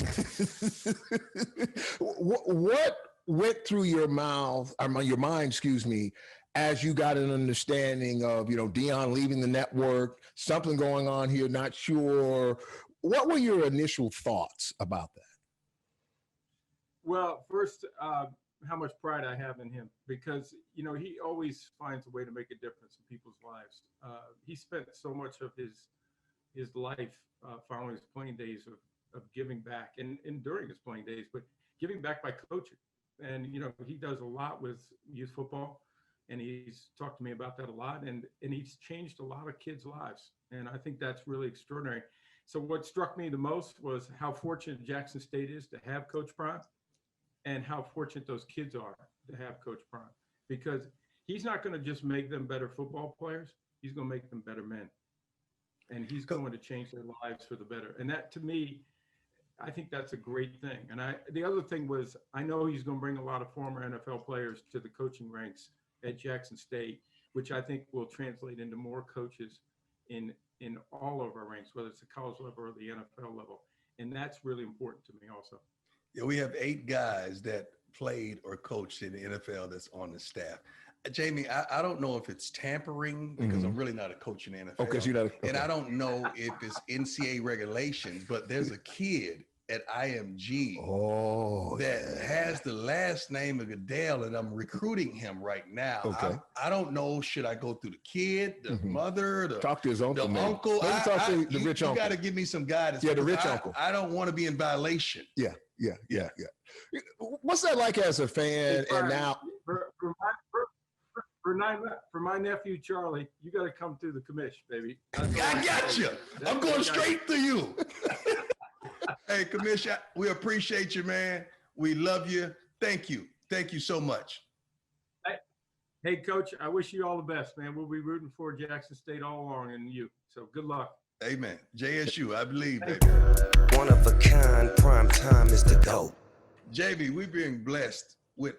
What went through your mind, as you got an understanding of, you know, Deion leaving the network, something going on here, not sure. What were your initial thoughts about that? Well, first, how much pride I have in him, because, you know, he always finds a way to make a difference in people's lives. He spent so much of his life following his playing days of giving back and during his playing days, but giving back by coaching. And, you know, he does a lot with youth football, and he's talked to me about that a lot, and he's changed a lot of kids' lives. And I think that's really extraordinary. So what struck me the most was how fortunate Jackson State is to have Coach Prime, and how fortunate those kids are to have Coach Prime, because he's not going to just make them better football players. He's going to make them better men, and he's going to change their lives for the better. And that, to me, I think that's a great thing. And the other thing was, I know he's going to bring a lot of former NFL players to the coaching ranks at Jackson State, which I think will translate into more coaches in all of our ranks, whether it's the college level or the NFL level. And that's really important to me also. Yeah, we have 8 guys that played or coached in the NFL that's on the staff. Jamie, I don't know if it's tampering because I'm really not a coach in the NFL. Okay, so you're not. Okay. And I don't know if it's NCAA regulation, but there's a kid at IMG that has the last name of Goodell, and I'm recruiting him right now. Okay. I don't know, should I go through the kid, the mother, talk to his uncle, the uncle? Maybe talk to the rich uncle. You got to give me some guidance. Yeah, the rich uncle. I don't want to be in violation. Yeah. What's that like as a fan? And now for my nephew Charlie, you got to come through the commish, baby. I got you. I'm going straight to you. Hey, Commissioner, we appreciate you, man. We love you. Thank you. Thank you so much. Hey, Coach, I wish you all the best, man. We'll be rooting for Jackson State all along, and you. So good luck. Amen. JSU, I believe, baby. One of a kind, prime time is the GOAT. JB, we're being blessed with,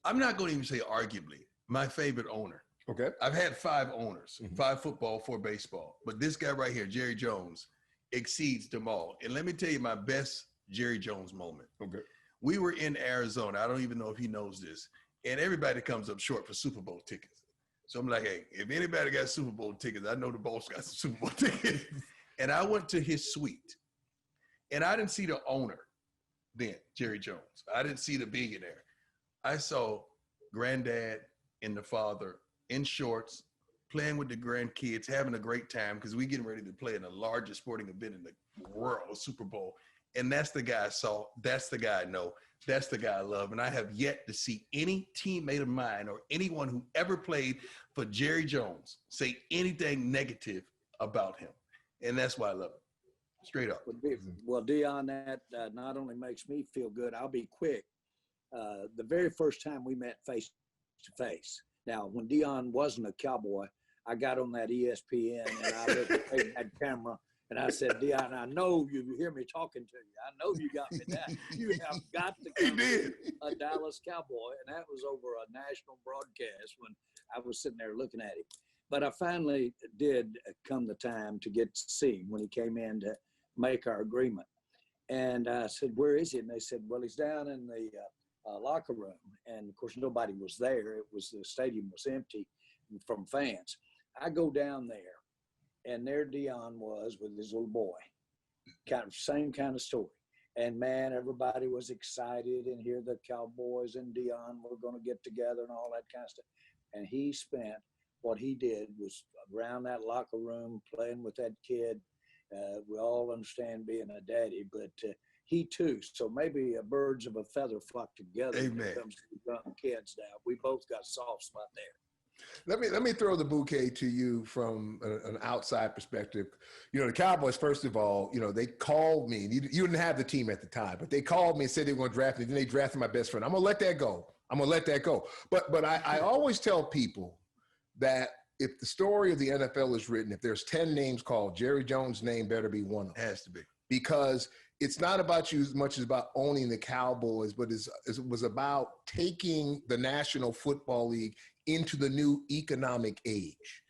I'm not going to even say arguably, my favorite owner. Okay. I've had 5 owners, 5 football, 4 baseball. But this guy right here, Jerry Jones, exceeds them all. And let me tell you my best Jerry Jones moment. Okay. We were in Arizona. I don't even know if he knows this. And everybody comes up short for Super Bowl tickets. So I'm like, hey, if anybody got Super Bowl tickets, I know the boss got some Super Bowl tickets. And I went to his suite. And I didn't see the owner then, Jerry Jones. I didn't see the billionaire. I saw granddad and the father in shorts, playing with the grandkids, having a great time, because we getting ready to play in the largest sporting event in the world, Super Bowl. And that's the guy I saw. That's the guy I know. That's the guy I love. And I have yet to see any teammate of mine or anyone who ever played for Jerry Jones say anything negative about him. And that's why I love him. Straight up. Well, Deion, that not only makes me feel good, I'll be quick. The very first time we met face to face. Now, when Deion wasn't a Cowboy, I got on that ESPN and I looked at that camera and I said, Deion, I know you hear me talking to you. I know you got me down. You have got to come be a Dallas Cowboy. And that was over a national broadcast when I was sitting there looking at him. But I finally did come the time to get to see him when he came in to make our agreement. And I said, where is he? And they said, well, he's down in the locker room. And of course, nobody was there. The stadium was empty from fans. I go down there, and there Deion was with his little boy. Same kind of story. And man, everybody was excited, and here the Cowboys and Deion were going to get together and all that kind of stuff. And he spent, what he did was around that locker room playing with that kid. We all understand being a daddy, but he too. So maybe birds of a feather flock together when it comes to young kids now. We both got a soft spot there. Let me throw the bouquet to you from an outside perspective. You know, the Cowboys, first of all, you know, they called me. You didn't have the team at the time, but they called me and said they were going to draft me. Then they drafted my best friend. I'm going to let that go. But I always tell people that if the story of the NFL is written, if there's 10 names called, Jerry Jones' name better be one of them. Has to be. Because it's not about you as much as about owning the Cowboys, but it was about taking the National Football League into the new economic age.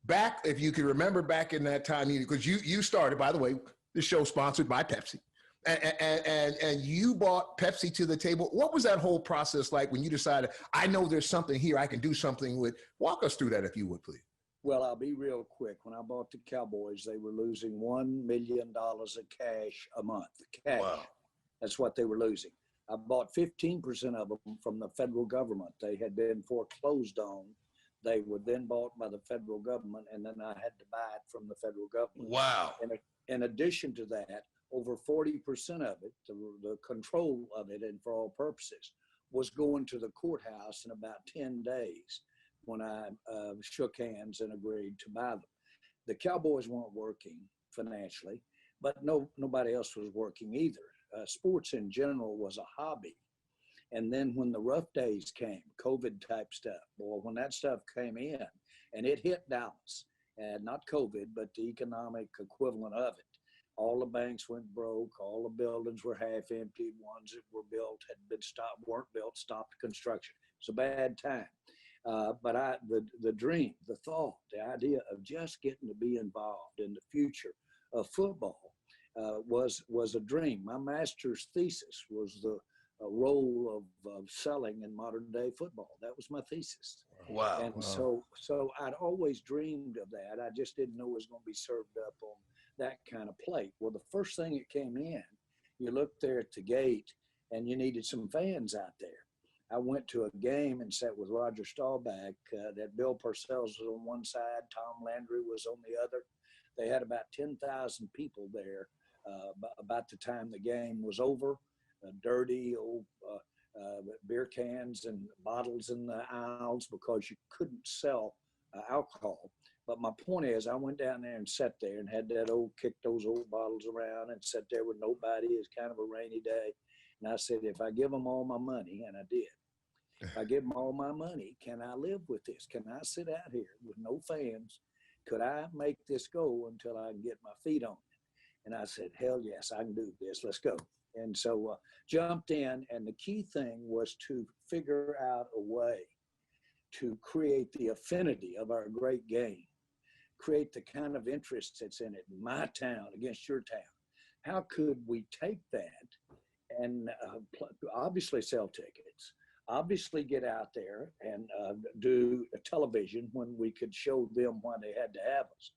Back, if you can remember back in that time, because you started, by the way, the show sponsored by Pepsi. And you brought Pepsi to the table. What was that whole process like when you decided, I know there's something here I can do something with? Walk us through that, if you would, please. Well, I'll be real quick. When I bought the Cowboys, they were losing $1 million of cash a month. Cash. Wow. That's what they were losing. I bought 15% of them from the federal government. They had been foreclosed on. They were then bought by the federal government, and then I had to buy it from the federal government. Wow. In addition to that, over 40% of it, the control of it, and for all purposes, was going to the courthouse in about 10 days when I shook hands and agreed to buy them. The Cowboys weren't working financially, but nobody else was working either. Sports in general was a hobby. And then when the rough days came, COVID type stuff, boy, when that stuff came in and it hit Dallas, and not COVID, but the economic equivalent of it, all the banks went broke, all the buildings were half empty, ones that were built had been stopped, weren't built, stopped construction. It's a bad time. But the dream, the thought, the idea of just getting to be involved in the future of football was a dream. My master's thesis was the role of selling in modern day football. That was my thesis. Wow. And so I'd always dreamed of that. I just didn't know it was going to be served up on that kind of plate. Well, the first thing that came in, you looked there at the gate and you needed some fans out there. I went to a game and sat with Roger Staubach, that Bill Parcells was on one side, Tom Landry was on the other. They had about 10,000 people there about the time the game was over. Dirty old beer cans and bottles in the aisles because you couldn't sell alcohol. But my point is, I went down there and sat there and had that kicked those old bottles around and sat there with nobody. It's kind of a rainy day. And I said, if I give them all my money, and I did, if I give them all my money, can I live with this? Can I sit out here with no fans? Could I make this go until I can get my feet on it? And I said, hell yes, I can do this. Let's go. And so jumped in, and the key thing was to figure out a way to create the affinity of our great game, create the kind of interest that's in it, my town against your town. How could we take that and obviously sell tickets, obviously get out there and do a television when we could show them why they had to have us.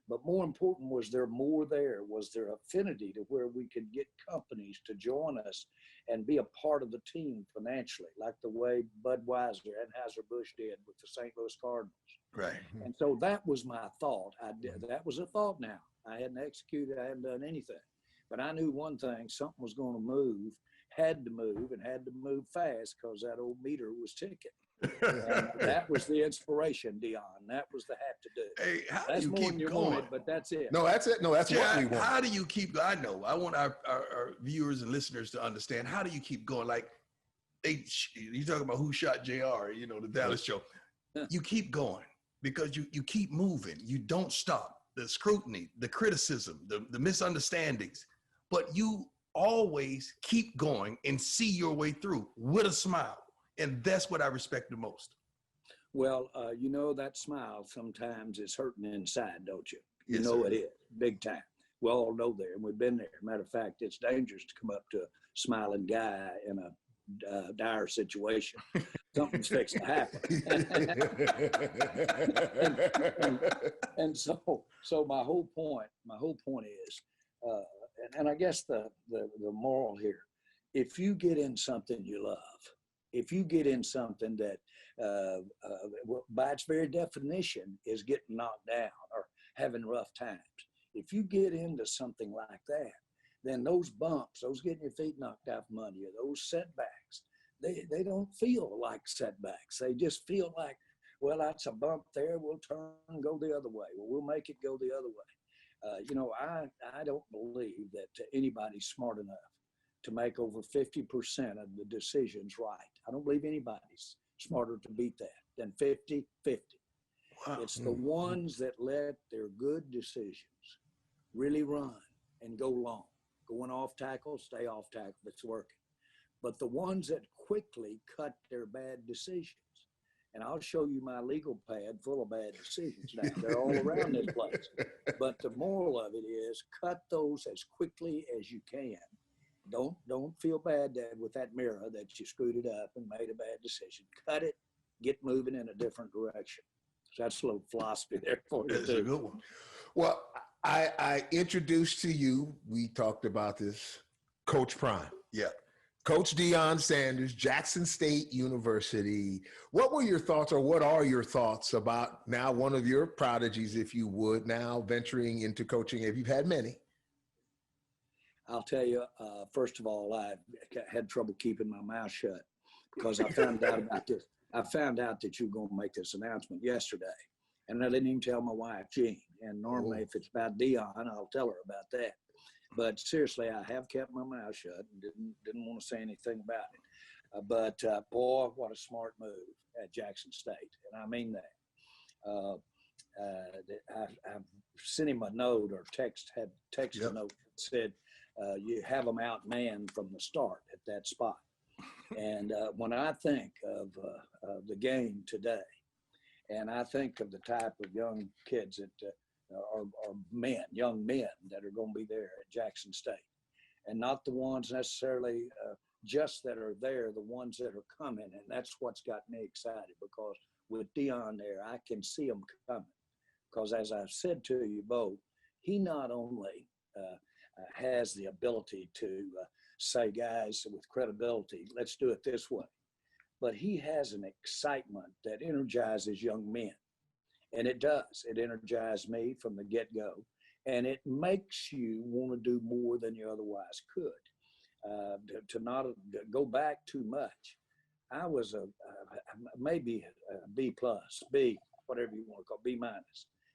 But more important, was there more there? Was there affinity to where we could get companies to join us and be a part of the team financially, like the way Budweiser and Anheuser-Busch did with the St. Louis Cardinals? Right. And so that was my thought. That was a thought now. I hadn't executed, I hadn't done anything. But I knew one thing, something was going to move, had to move fast because that old meter was ticking. And that was the inspiration, Deion. That was the have to do. Hey, how that's do you more keep than you going? wanted, but that's it. No, that's it. No, that's what we want. How do you keep, I want our viewers and listeners to understand, how do you keep going? Like, you talking about who shot JR, the Dallas show. You keep going because you keep moving. You don't stop. The scrutiny, the criticism, the misunderstandings, but you always keep going and see your way through with a smile. And that's what I respect the most. Well, that smile sometimes is hurting inside, don't you? Yes, sir. It is, big time. We all know there, and we've been there. Matter of fact, it's dangerous to come up to a smiling guy in a dire situation. Something's fixing to happen. and so my whole point is, and I guess the moral here, if you get in something you love, if you get in something that by its very definition is getting knocked down or having rough times, if you get into something like that, then those bumps, those getting your feet knocked out from under you, those setbacks, they don't feel like setbacks. They just feel like, well, that's a bump there. We'll turn and go the other way. Well, we'll make it go the other way. I don't believe that anybody's smart enough to make over 50% of the decisions right. I don't believe anybody's smarter to beat that than 50-50. Wow. It's the ones that let their good decisions really run and go long. Going off tackle, stay off tackle if it's working. But the ones that quickly cut their bad decisions, and I'll show you my legal pad full of bad decisions now. They're all around this place. But the moral of it is cut those as quickly as you can. Don't feel bad with that mirror that you screwed it up and made a bad decision. Cut it, get moving in a different direction. So that's a little philosophy there for you. That's a good one. Well, I introduced to you, we talked about this, Coach Prime. Yeah. Coach Deion Sanders, Jackson State University. What were your thoughts, or what are your thoughts about now one of your prodigies, if you would, now venturing into coaching? If you've had many. I'll tell you, first of all, I had trouble keeping my mouth shut because I found out about this. I found out that you were going to make this announcement yesterday, and I didn't even tell my wife, Jean. And normally, if it's about Deion, I'll tell her about that. But seriously, I have kept my mouth shut and didn't want to say anything about it. But boy, what a smart move at Jackson State, and I mean that. I've sent him a note or text a note that said, you have them outmanned from the start at that spot. And when I think of the game today, and I think of the type of young kids that are young men that are going to be there at Jackson State, and not the ones necessarily just that are there, the ones that are coming. And that's what's got me excited, because with Deion there, I can see them coming. Because as I've said to you both, he not only has the ability to say, guys, with credibility, let's do it this way, but he has an excitement that energizes young men. And it does. It energized me from the get-go. And it makes you want to do more than you otherwise could. To not go back too much. I was maybe a B+, B, whatever you want to call it, B-,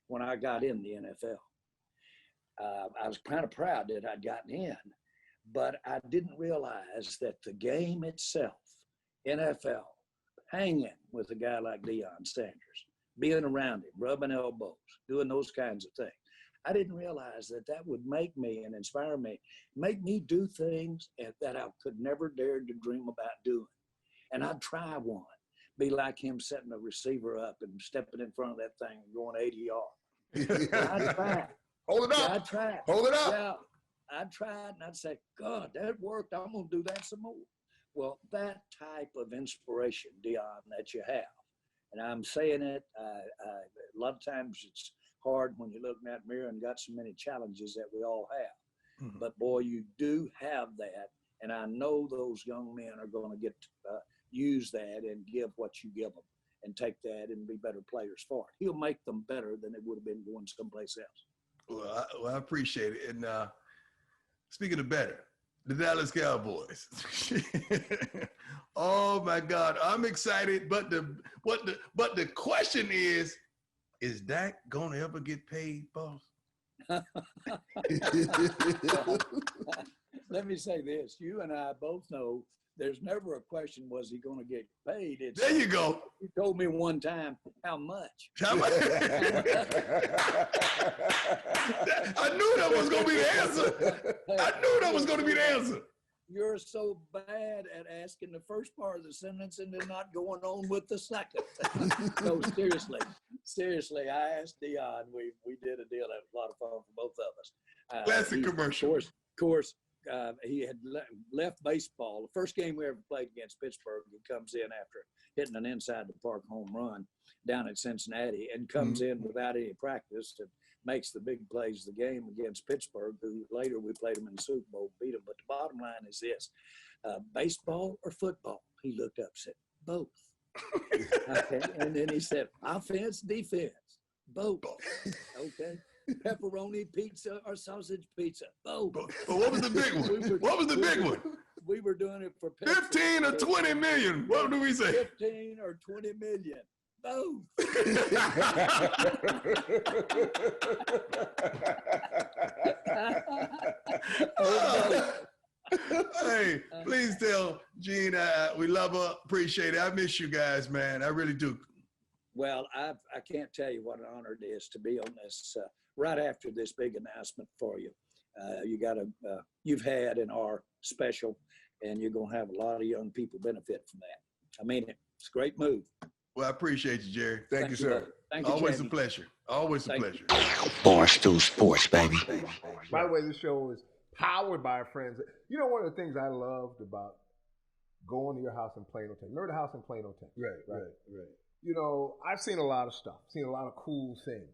when I got in the NFL. I was kind of proud that I'd gotten in, but I didn't realize that the game itself, NFL, hanging with a guy like Deion Sanders, being around him, rubbing elbows, doing those kinds of things. I didn't realize that would make me and inspire me, make me do things that I could never dare to dream about doing. And I'd try one, be like him setting a receiver up and stepping in front of that thing and going 80 yards. I'd try it. Hold it up. Yeah, I'd try it. Hold it up. Yeah, I'd try it, and I'd say, God, that worked. I'm going to do that some more. Well, that type of inspiration, Deion, that you have, and I'm saying it, a lot of times it's hard when you look in that mirror and got so many challenges that we all have. Mm-hmm. But, boy, you do have that, and I know those young men are going to get use that and give what you give them and take that and be better players for it. He'll make them better than they would have been going someplace else. Well, I appreciate it. And speaking of better, the Dallas Cowboys. Oh my God, I'm excited. But the question is Dak gonna ever get paid, boss? Let me say this: you and I both know there's never a question, was he going to get paid? It's, There you go. he told me one time, how much? How much? I knew that was going to be the answer. I knew that was going to be the answer. You're so bad at asking the first part of the sentence and then not going on with the second. No, seriously, I asked Deion. We did a deal that was a lot of fun for both of us. Classic commercial. Of course, he had left baseball. The first game we ever played against Pittsburgh, he comes in after hitting an inside the park home run down at Cincinnati and comes in without any practice and makes the big plays of the game against Pittsburgh, who later we played them in the Super Bowl, beat them. But the bottom line is this, baseball or football? He looked up and said, both. Okay. And then he said, offense, defense, both. Okay. Pepperoni pizza or sausage pizza, both. But what was the big one? What was the big one? We were doing it for Pepsi. 15 or 20 million. What do we say? 15 or 20 million. Both. Hey, please tell Gene we love her, appreciate it. I miss you guys, man. I really do. Well, I can't tell you what an honor it is to be on this right after this big announcement for you. You've had and are special, and you're gonna have a lot of young people benefit from that. I mean it. It's a great move. Well, I appreciate you, Jerry. Thank you, sir. Thank you. Always Jamie. a pleasure. Always a pleasure. Barstool Sports, baby. By the way, this show is powered by our friends. You know, one of the things I loved about going to your house in Plano, Texas. Remember the house in Plano, Texas? Right. You know, I've seen a lot of stuff, seen a lot of cool things.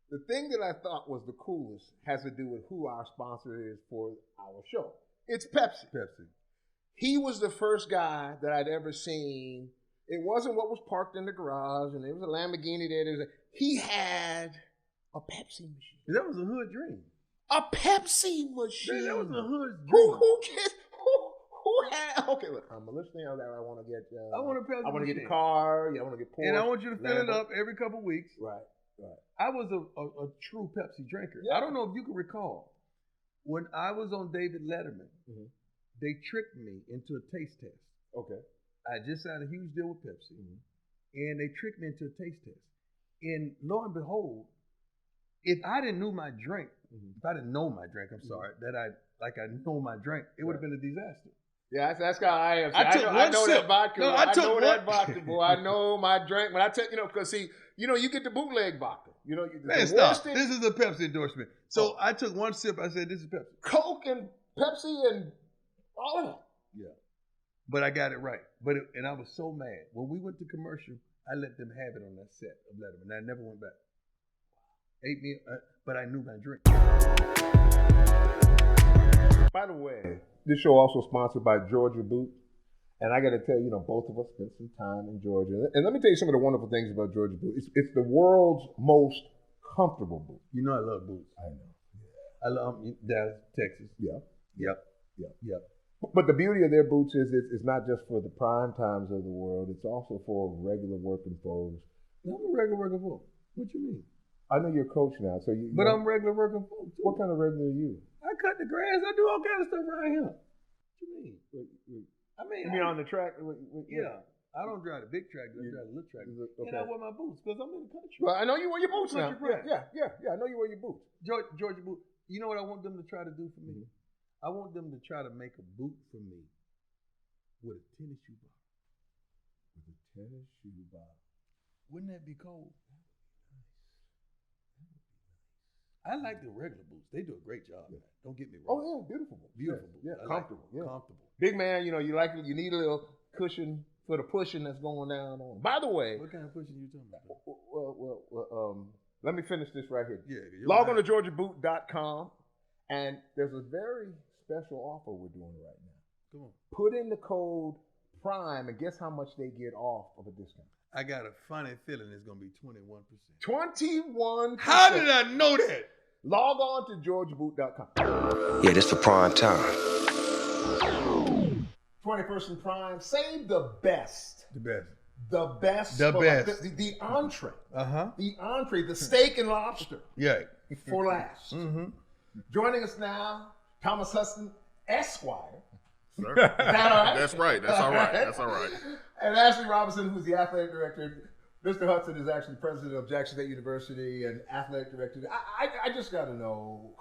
The thing that I thought was the coolest has to do with who our sponsor is for our show. It's Pepsi. He was the first guy that I'd ever seen. It wasn't what was parked in the garage, and there was a Lamborghini there. He had a Pepsi machine. That was a hood dream. A Pepsi machine. Man, that was a hood dream. Who had? Okay, look, I'm listening. I want to get. I want a Pepsi I want to get machine. the car. Yeah, I want to get Porsche. And I want you to fill it Lambo. up every couple of weeks. Right. I was a true Pepsi drinker. Yeah. I don't know if you can recall. When I was on David Letterman, they tricked me into a taste test. Okay. I just signed a huge deal with Pepsi, and they tricked me into a taste test. And lo and behold, if I didn't know my drink, if I didn't know my drink, I'm sorry, that I know my drink, it would have been a disaster. Yeah, that's how I am. I know that vodka. No, I know took that vodka, boy. I know my drink. When I tell because see, you get the bootleg vodka. Man, stop. This is a Pepsi endorsement. So I took one sip. I said, "This is Pepsi." Coke and Pepsi and all of that. Yeah, but I got it right. And I was so mad when we went to commercial. I let them have it on that set of Letterman. I never went back. Ate me, but I knew my drink. By the way, this show also sponsored by Georgia Boot. And I got to tell you, both of us spent some time in Georgia. And let me tell you some of the wonderful things about Georgia Boot. It's the world's most comfortable boot. You know I love boots. I know. I love Dallas, Texas. Yep. Yep. But the beauty of their boots is it's not just for the prime times of the world. It's also for regular working folks. I'm a regular working folk. What you mean? I know you're a coach now, so you. But I'm regular working folk too. What kind of regular are you? I cut the grass. I do all kind of stuff around here. What you mean? You mean on the track? Yeah. I don't drive the big track. I drive the little track. Okay. And I wear my boots because I'm in the country. Well, I know you wear your boots now. Country brat. Yeah. I know you wear your boots. Georgia boot. You know what I want them to try to do for me? I want them to try to make a boot for me with a tennis shoe bottom. Wouldn't that be cold? I like the regular boots. They do a great job. Man. Don't get me wrong. Oh yeah, beautiful boots. Beautiful. Yeah, I comfortable. Like Comfortable. Big man, you need a little cushion for the pushing that's going down on. By the way, what kind of pushing you talking about? Well, let me finish this right here. Yeah. Log on to GeorgiaBoot.com, and there's a very special offer we're doing right now. Come on. Put in the code PRIME and guess how much they get off of a discount. I got a funny feeling it's going to be 21%. 21%. How did I know that? Log on to GeorgiaBoot.com. Yeah, this for prime time. 21st and Prime. Save the best. The best. The best. The best. The entree. Uh-huh. The entree, the steak and lobster Yeah. for last. Mm-hmm. Joining us now, Thomas Huston, Esquire, sir. Is that all right? That's right. That's all right. That's all right. And Ashley Robinson, who's the athletic director. Mr. Hudson is actually president of Jackson State University and athletic director. I just got to know,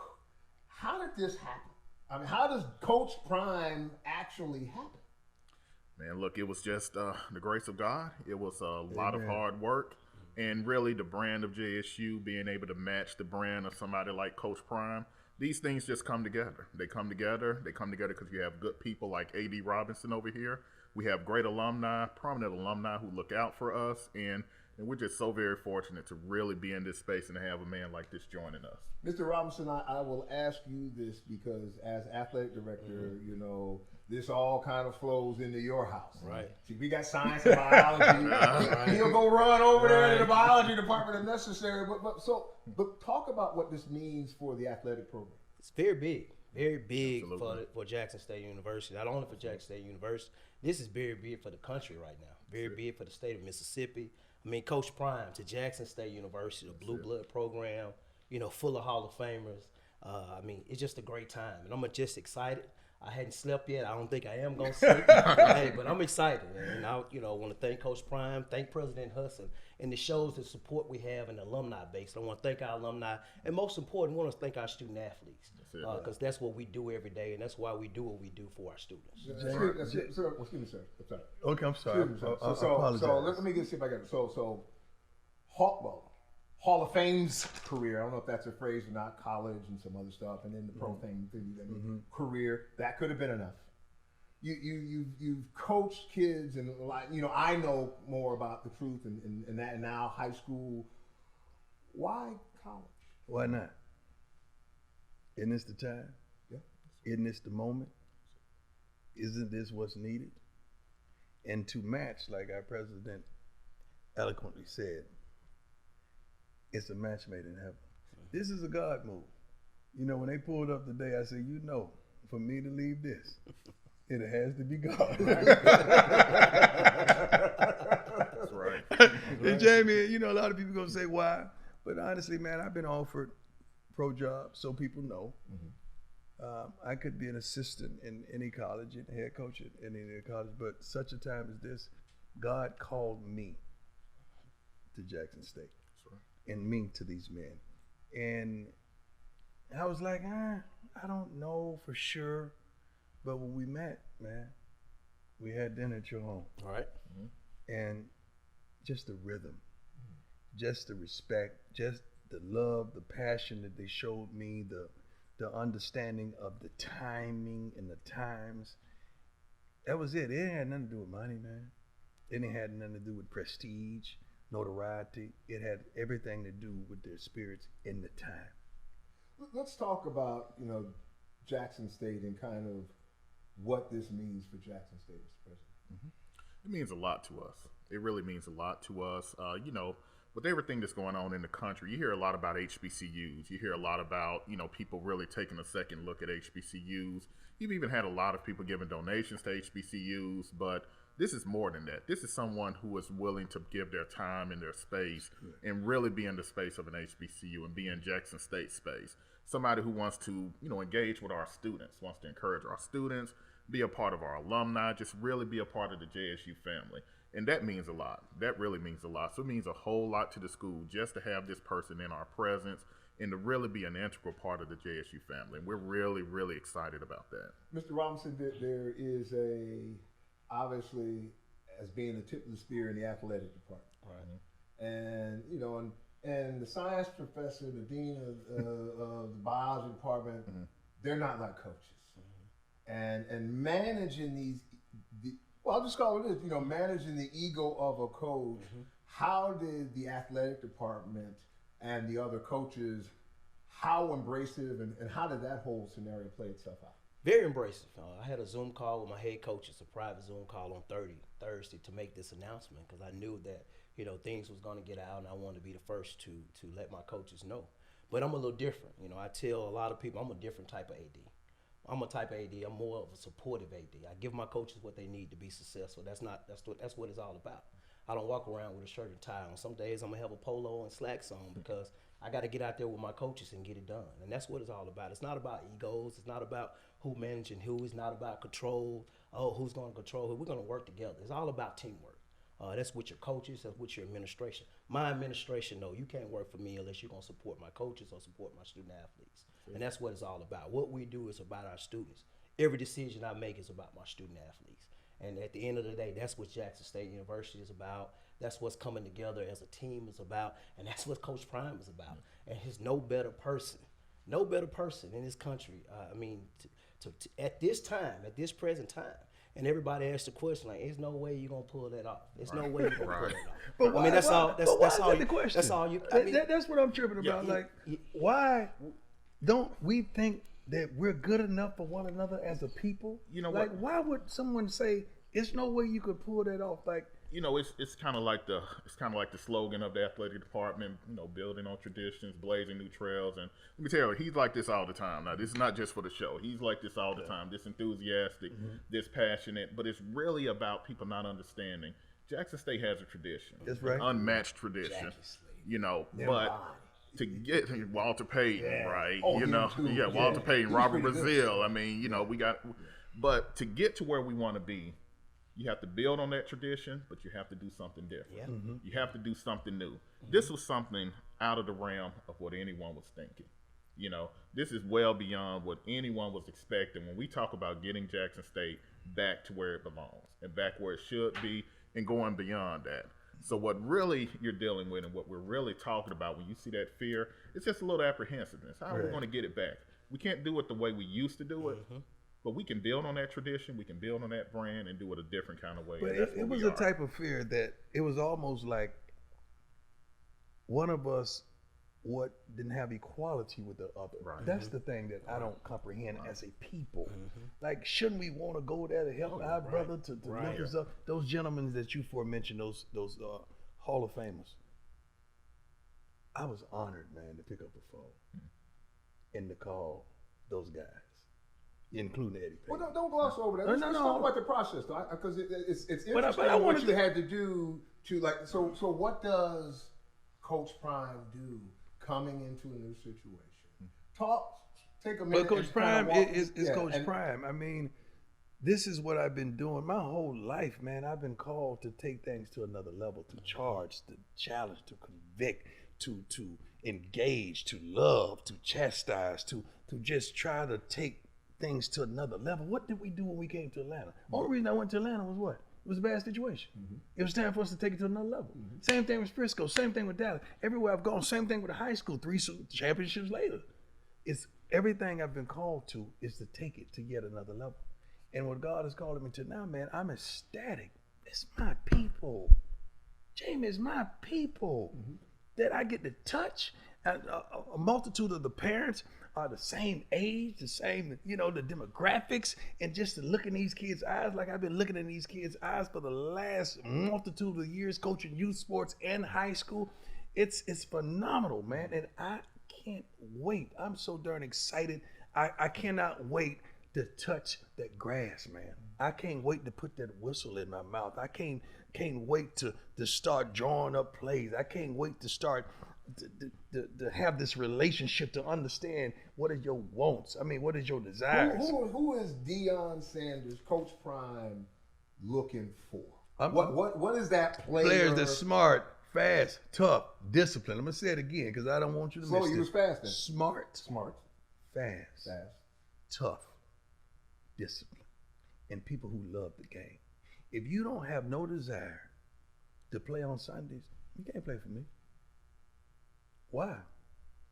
how did this happen? I mean, how does Coach Prime actually happen? Man, look, it was just the grace of God. It was a lot of hard work. And really the brand of JSU being able to match the brand of somebody like Coach Prime. These things just come together. They come together. They come together because you have good people like A.D. Robinson over here. We have great alumni, prominent alumni who look out for us. And we're just so very fortunate to really be in this space and to have a man like this joining us. Mr. Robinson, I will ask you this because as athletic director, you know, this all kind of flows into your house. Right. See, we got science and biology. He'll go run over there to the biology department if necessary. But talk about what this means for the athletic program. It's very big for Jackson State University. Not only for Jackson State University, this is very big for the country right now. Very big for the state of Mississippi. I mean, Coach Prime to Jackson State University, the Blue Blood program, you know, full of Hall of Famers. I mean, it's just a great time, and I'm just excited. I hadn't slept yet. I don't think I am going to sleep. Hey, but I'm excited. And I, want to thank Coach Prime, thank President Hudson, and it shows the support we have in the alumni base. I want to thank our alumni, and most important, I want to thank our student athletes because that's what we do every day, and that's why we do what we do for our students. Excuse me, sir. I'm sorry. Okay, I'm sorry. I apologize. So let me see if I get it. So Hall of Fame's career. I don't know if that's a phrase or not. College and some other stuff, and then the pro fame career. That could have been enough. You've coached kids, and I know more about the truth and that now high school. Why college? Why not? Isn't this the time? Yeah. Isn't this the moment? Isn't this what's needed? And to match, like our president eloquently said, it's a match made in heaven. This is a God move. When they pulled up today, I said, for me to leave this, it has to be God. That's right. And Jamie, a lot of people gonna say why, but honestly, man, I've been offered pro jobs, so people know. I could be an assistant in any college, and head coach at any college, but such a time as this, God called me to Jackson State. And me to these men. And I was like, I don't know for sure. But when we met, man, we had dinner at your home. All right. And just the rhythm, just the respect, just the love, the passion that they showed me, the understanding of the timing and the times. That was it. It had nothing to do with money, man. It had nothing to do with prestige, notoriety. It had everything to do with their spirits in the time. Let's talk about Jackson State and kind of what this means for Jackson State, Mr. President. It means a lot to us. It really means a lot to us. With everything that's going on in the country, you hear a lot about HBCUs. You hear a lot about people really taking a second look at HBCUs. You've even had a lot of people giving donations to HBCUs, but this is more than that. This is someone who is willing to give their time and their space and really be in the space of an HBCU and be in Jackson State space. Somebody who wants to, engage with our students, wants to encourage our students, be a part of our alumni, just really be a part of the JSU family. And that means a lot. That really means a lot. So it means a whole lot to the school just to have this person in our presence and to really be an integral part of the JSU family. And we're really, really excited about that. Mr. Robinson, there is obviously as being the tip of the spear in the athletic department. Right. And, and the science professor, the dean of the biology department, they're not like coaches. And managing I'll just call it this, managing the ego of a coach. How did the athletic department and the other coaches, how embracive and how did that whole scenario play itself out? Very embracive. I had a Zoom call with my head coaches, a private Zoom call on Thursday to make this announcement because I knew that things was going to get out and I wanted to be the first to let my coaches know. But I'm a little different. I tell a lot of people I'm a different type of AD. I'm a type of AD. I'm more of a supportive AD. I give my coaches what they need to be successful. That's what it's all about. I don't walk around with a shirt and tie on. Some days I'm gonna have a polo and slacks on because I got to get out there with my coaches and get it done. And that's what it's all about. It's not about egos. It's not about who managing who. It's not about control. Oh, who's going to control who? We're going to work together. It's all about teamwork. That's with your coaches. That's with your administration. My administration, no, you can't work for me unless you're going to support my coaches or support my student athletes. And that's what it's all about. What we do is about our students. Every decision I make is about my student athletes. And at the end of the day, that's what Jackson State University is about. That's what's coming together as a team is about. And that's what Coach Prime is about. And there's no better person in this country. At this time, at this present time, and everybody asks the question like, "There's no way you're gonna pull that off. There's no way you're gonna pull that off." But why, that's all. That's all. The question. That's all you. That's what I'm tripping about. Why don't we think that we're good enough for one another as a people? You know, why would someone say there's no way you could pull that off? It's kind of like the slogan of the athletic department. Building on traditions, blazing new trails. And let me tell you, he's like this all the time. Now, this is not just for the show. He's like this all the time. This enthusiastic, this passionate. But it's really about people not understanding. Jackson State has a tradition. That's right. Unmatched tradition. But to get Walter Payton, right? Walter Payton, Robert Brazile. But to get to where we want to be, you have to build on that tradition, but you have to do something different. Yeah. You have to do something new. This was something out of the realm of what anyone was thinking. This is well beyond what anyone was expecting when we talk about getting Jackson State back to where it belongs and back where it should be and going beyond that. So what really you're dealing with and what we're really talking about when you see that fear, it's just a little apprehensiveness. How are we going to get it back? We can't do it the way we used to do it. But we can build on that tradition, we can build on that brand and do it a different kind of way. But it was a type of fear that it was almost like one of us didn't have equality with the other. Right. That's the thing that I don't comprehend as a people. Like, shouldn't we want to go there to help our brother to lift us up? Those gentlemen that you mentioned, those Hall of Famers. I was honored, man, to pick up the phone and to call those guys. Including Eddie Payton. Well, don't gloss over that. Let's talk about the process, though, because it's interesting what you had to do to So what does Coach Prime do coming into a new situation? Take a minute. But Coach Prime is Coach Prime. This is what I've been doing my whole life, man. I've been called to take things to another level, to charge, to challenge, to convict, to engage, to love, to chastise, to just try to take things to another level. What did we do when we came to Atlanta? Only reason I went to Atlanta was what? It was a bad situation. It was time for us to take it to another level. Same thing with Frisco, same thing with Dallas. Everywhere I've gone, same thing with the high school, 3 championships later. It's everything I've been called to is to take it to yet another level. And what God is calling me to now, man, I'm ecstatic. It's my people. Jamie, it's my people that I get to touch. A multitude of the parents are the same age, the same, the demographics, and just to look in these kids' eyes like I've been looking in these kids' eyes for the last multitude of years coaching youth sports and high school. It's phenomenal, man, and I can't wait. I'm so darn excited. I cannot wait to touch that grass, man. I can't wait to put that whistle in my mouth. I can't wait to start drawing up plays. I can't wait to start to have this relationship, to understand what are your wants. What is your desires. Who is Deion Sanders, Coach Prime, looking for? What is that player? Players that's smart, fast, tough, disciplined. I'm gonna say it again because I don't want you to miss you this. was fast then. Smart, fast, tough, disciplined, and people who love the game. If you don't have no desire to play on Sundays, you can't play for me. Why?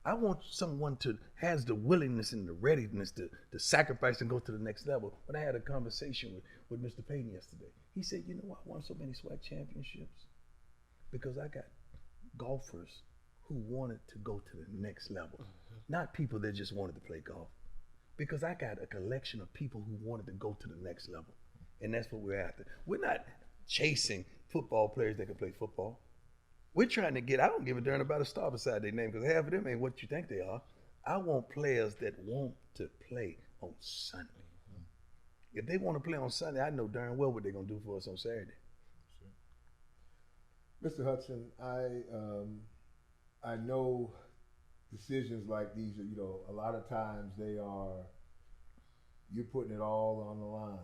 I want someone to has the willingness and the readiness to sacrifice and go to the next level. When I had a conversation with Mr. Payton yesterday, he said, I won so many SWAC championships because I got golfers who wanted to go to the next level, not people that just wanted to play golf. Because I got a collection of people who wanted to go to the next level, and that's what we're after. We're not chasing football players that can play football. We're trying to I don't give a darn about a star beside their name because half of them ain't what you think they are. I want players that want to play on Sunday. If they want to play on Sunday, I know darn well what they're going to do for us on Saturday. Mr. Hudson, I know decisions like these, a lot of times they are you're putting it all on the line.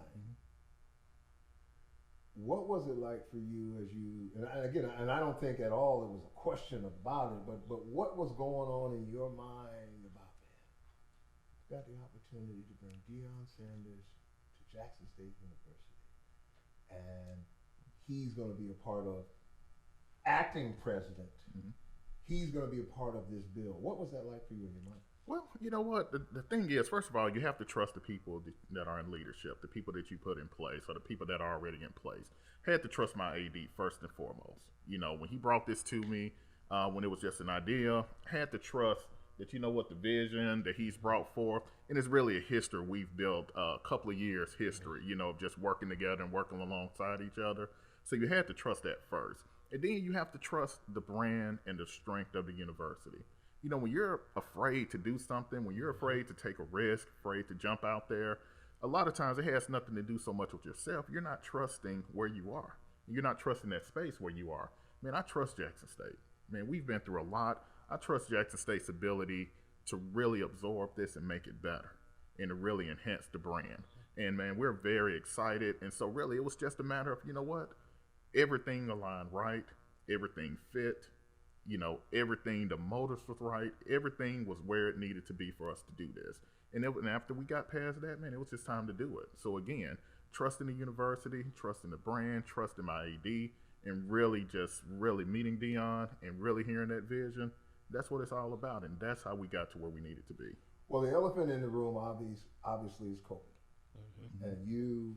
What was it like for you as you, and again, and I don't think at all it was a question about it, but what was going on in your mind about, man, got the opportunity to bring Deion Sanders to Jackson State University, and he's going to be a part of acting president. He's going to be a part of this bill. What was that like for you in your mind? Well, you know what? The thing is, first of all, you have to trust the people that are in leadership, the people that you put in place, or the people that are already in place. I had to trust my AD first and foremost. You know, when he brought this to me, when it was just an idea, I had to trust that, you know what, the vision that he's brought forth, and it's really a history we've built, a couple of years history, you know, of just working together and working alongside each other. So you had to trust that first. And then you have to trust the brand and the strength of the university. You know, when you're afraid to do something, when you're afraid to take a risk, afraid to jump out there, a lot of times it has nothing to do so much with yourself. You're not trusting where you are. You're not trusting that space where you are. Man, I trust Jackson State. Man, we've been through a lot. I trust Jackson State's ability to really absorb this and make it better and to really enhance the brand. And, man, we're very excited. And so, really, it was just a matter of, you know what? Everything aligned right. Everything fit. You know, everything, the motives was right. Everything was where it needed to be for us to do this. And after we got past that, man, it was just time to do it. So again, trusting the university, trusting the brand, trusting my AD, and really meeting Deion and really hearing that vision. That's what it's all about, and that's how we got to where we needed to be. Well, the elephant in the room obviously is COVID. And you,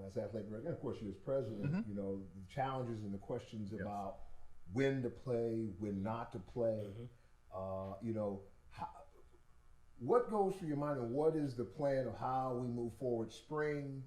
as athletic director, and of course you as president, you know, the challenges and the questions about when to play, when not to play. You know, what goes through your mind, and what is the plan of how we move forward? Spring,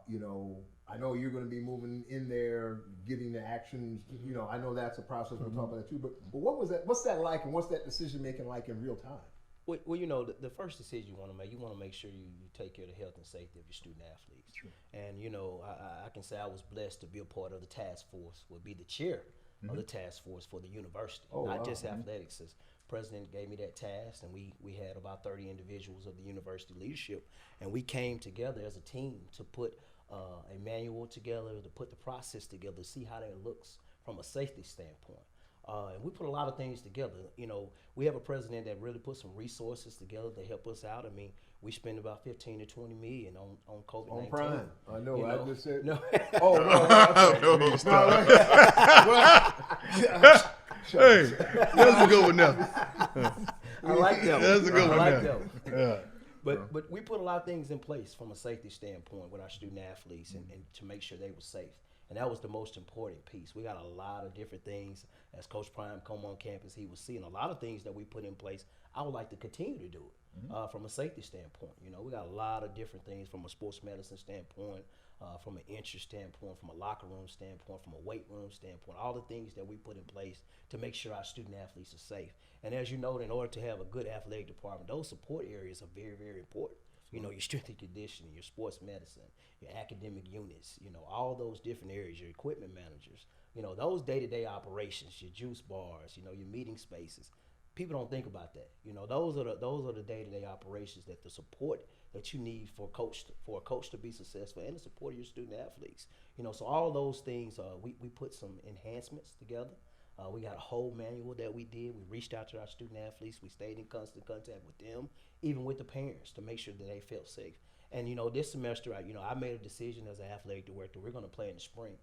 you know, I know you're going to be moving in there, getting the actions. You know, I know that's a process. We'll talk about that too. But what was that? What's that like, and what's that decision making like in real time? Well, you know, the first decision you want to make sure you take care of the health and safety of your student athletes. True. And, you know, I can say I was blessed to be a part of the task force, would be the chair of the task force for the university, not just athletics. As president gave me that task, and we had about 30 individuals of the university leadership, and we came together as a team to put a manual together, to put the process together, to see how that looks from a safety standpoint. And we put a lot of things together. You know, we have a president that really put some resources together to help us out. I mean, we spend about 15 to 20 million on COVID-19. On Prime. I know. You know? I just said. No. Oh no. Hey, that's a good one now. I like that. That's a good one. I like now. that. Yeah. But we put a lot of things in place from a safety standpoint with our student athletes and to make sure they were safe. And that was the most important piece. We got a lot of different things. As Coach Prime come on campus, he was seeing a lot of things that we put in place. I would like to continue to do it from a safety standpoint. You know, we got a lot of different things from a sports medicine standpoint, from an interest standpoint, from a locker room standpoint, from a weight room standpoint, all the things that we put in place to make sure our student athletes are safe. And as you know, in order to have a good athletic department, those support areas are very, very important. You know, your strength and conditioning, your sports medicine, your academic units, you know, all those different areas, your equipment managers, you know, those day-to-day operations, your juice bars, you know, your meeting spaces. People don't think about that. You know, those are the day-to-day operations, that the support that you need for a coach to be successful, and the support of your student athletes. You know, so all those things, we put some enhancements together. We got a whole manual that we did. We reached out to our student athletes. We stayed in constant contact with them, even with the parents, to make sure that they felt safe. And, you know, this semester, I made a decision as an athletic director. We're going to play in the spring.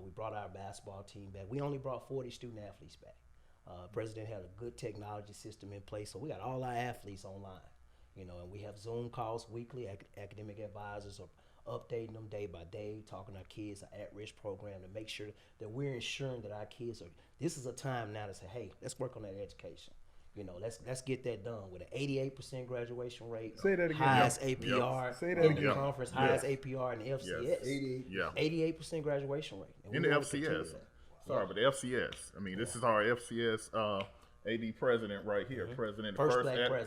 We brought our basketball team back. We only brought 40 student athletes back. President had a good technology system in place, so we got all our athletes online. You know, and we have Zoom calls weekly. Academic advisors are updating them day by day, talking to our kids, our at-risk program, to make sure that we're ensuring that our kids are. This is a time now to say, hey, let's work on that education. You know, let's get that done with an 88% graduation rate. Say that again. Highest APR Say that in again. the conference, highest APR in the FCS. Yes. 88% graduation rate. And In the FCS. Sorry, but the FCS. I mean, this is our FCS AD president right here. President,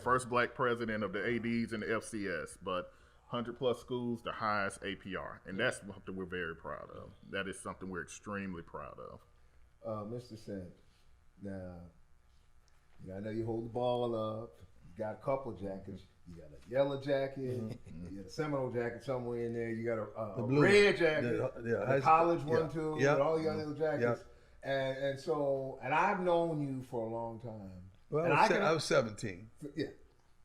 first black president of the ADs in the FCS. But 100+ schools, the highest APR. And that's something we're very proud of. That is something we're extremely proud of. Mr. Sanders, now, I know you hold the ball up. You got a couple of jackets. You got a yellow jacket, you got a Seminole jacket somewhere in there. You got a blue red jacket, the college one too, yeah. with all the yellow jackets. And so I've known you for a long time. Well, and I was 17. Yeah,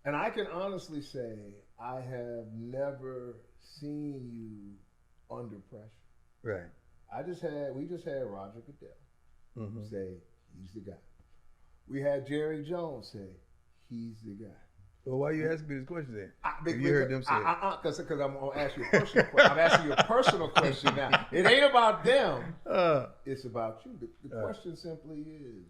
and I can honestly say I have never seen you under pressure. Right. We just had Roger Goodell say he's the guy. We had Jerry Jones say he's the guy. Well, why are you asking me this question then? Because you heard them say because I'm going to ask you a personal question. I'm asking you a personal question now. It ain't about them. It's about you. The question simply is,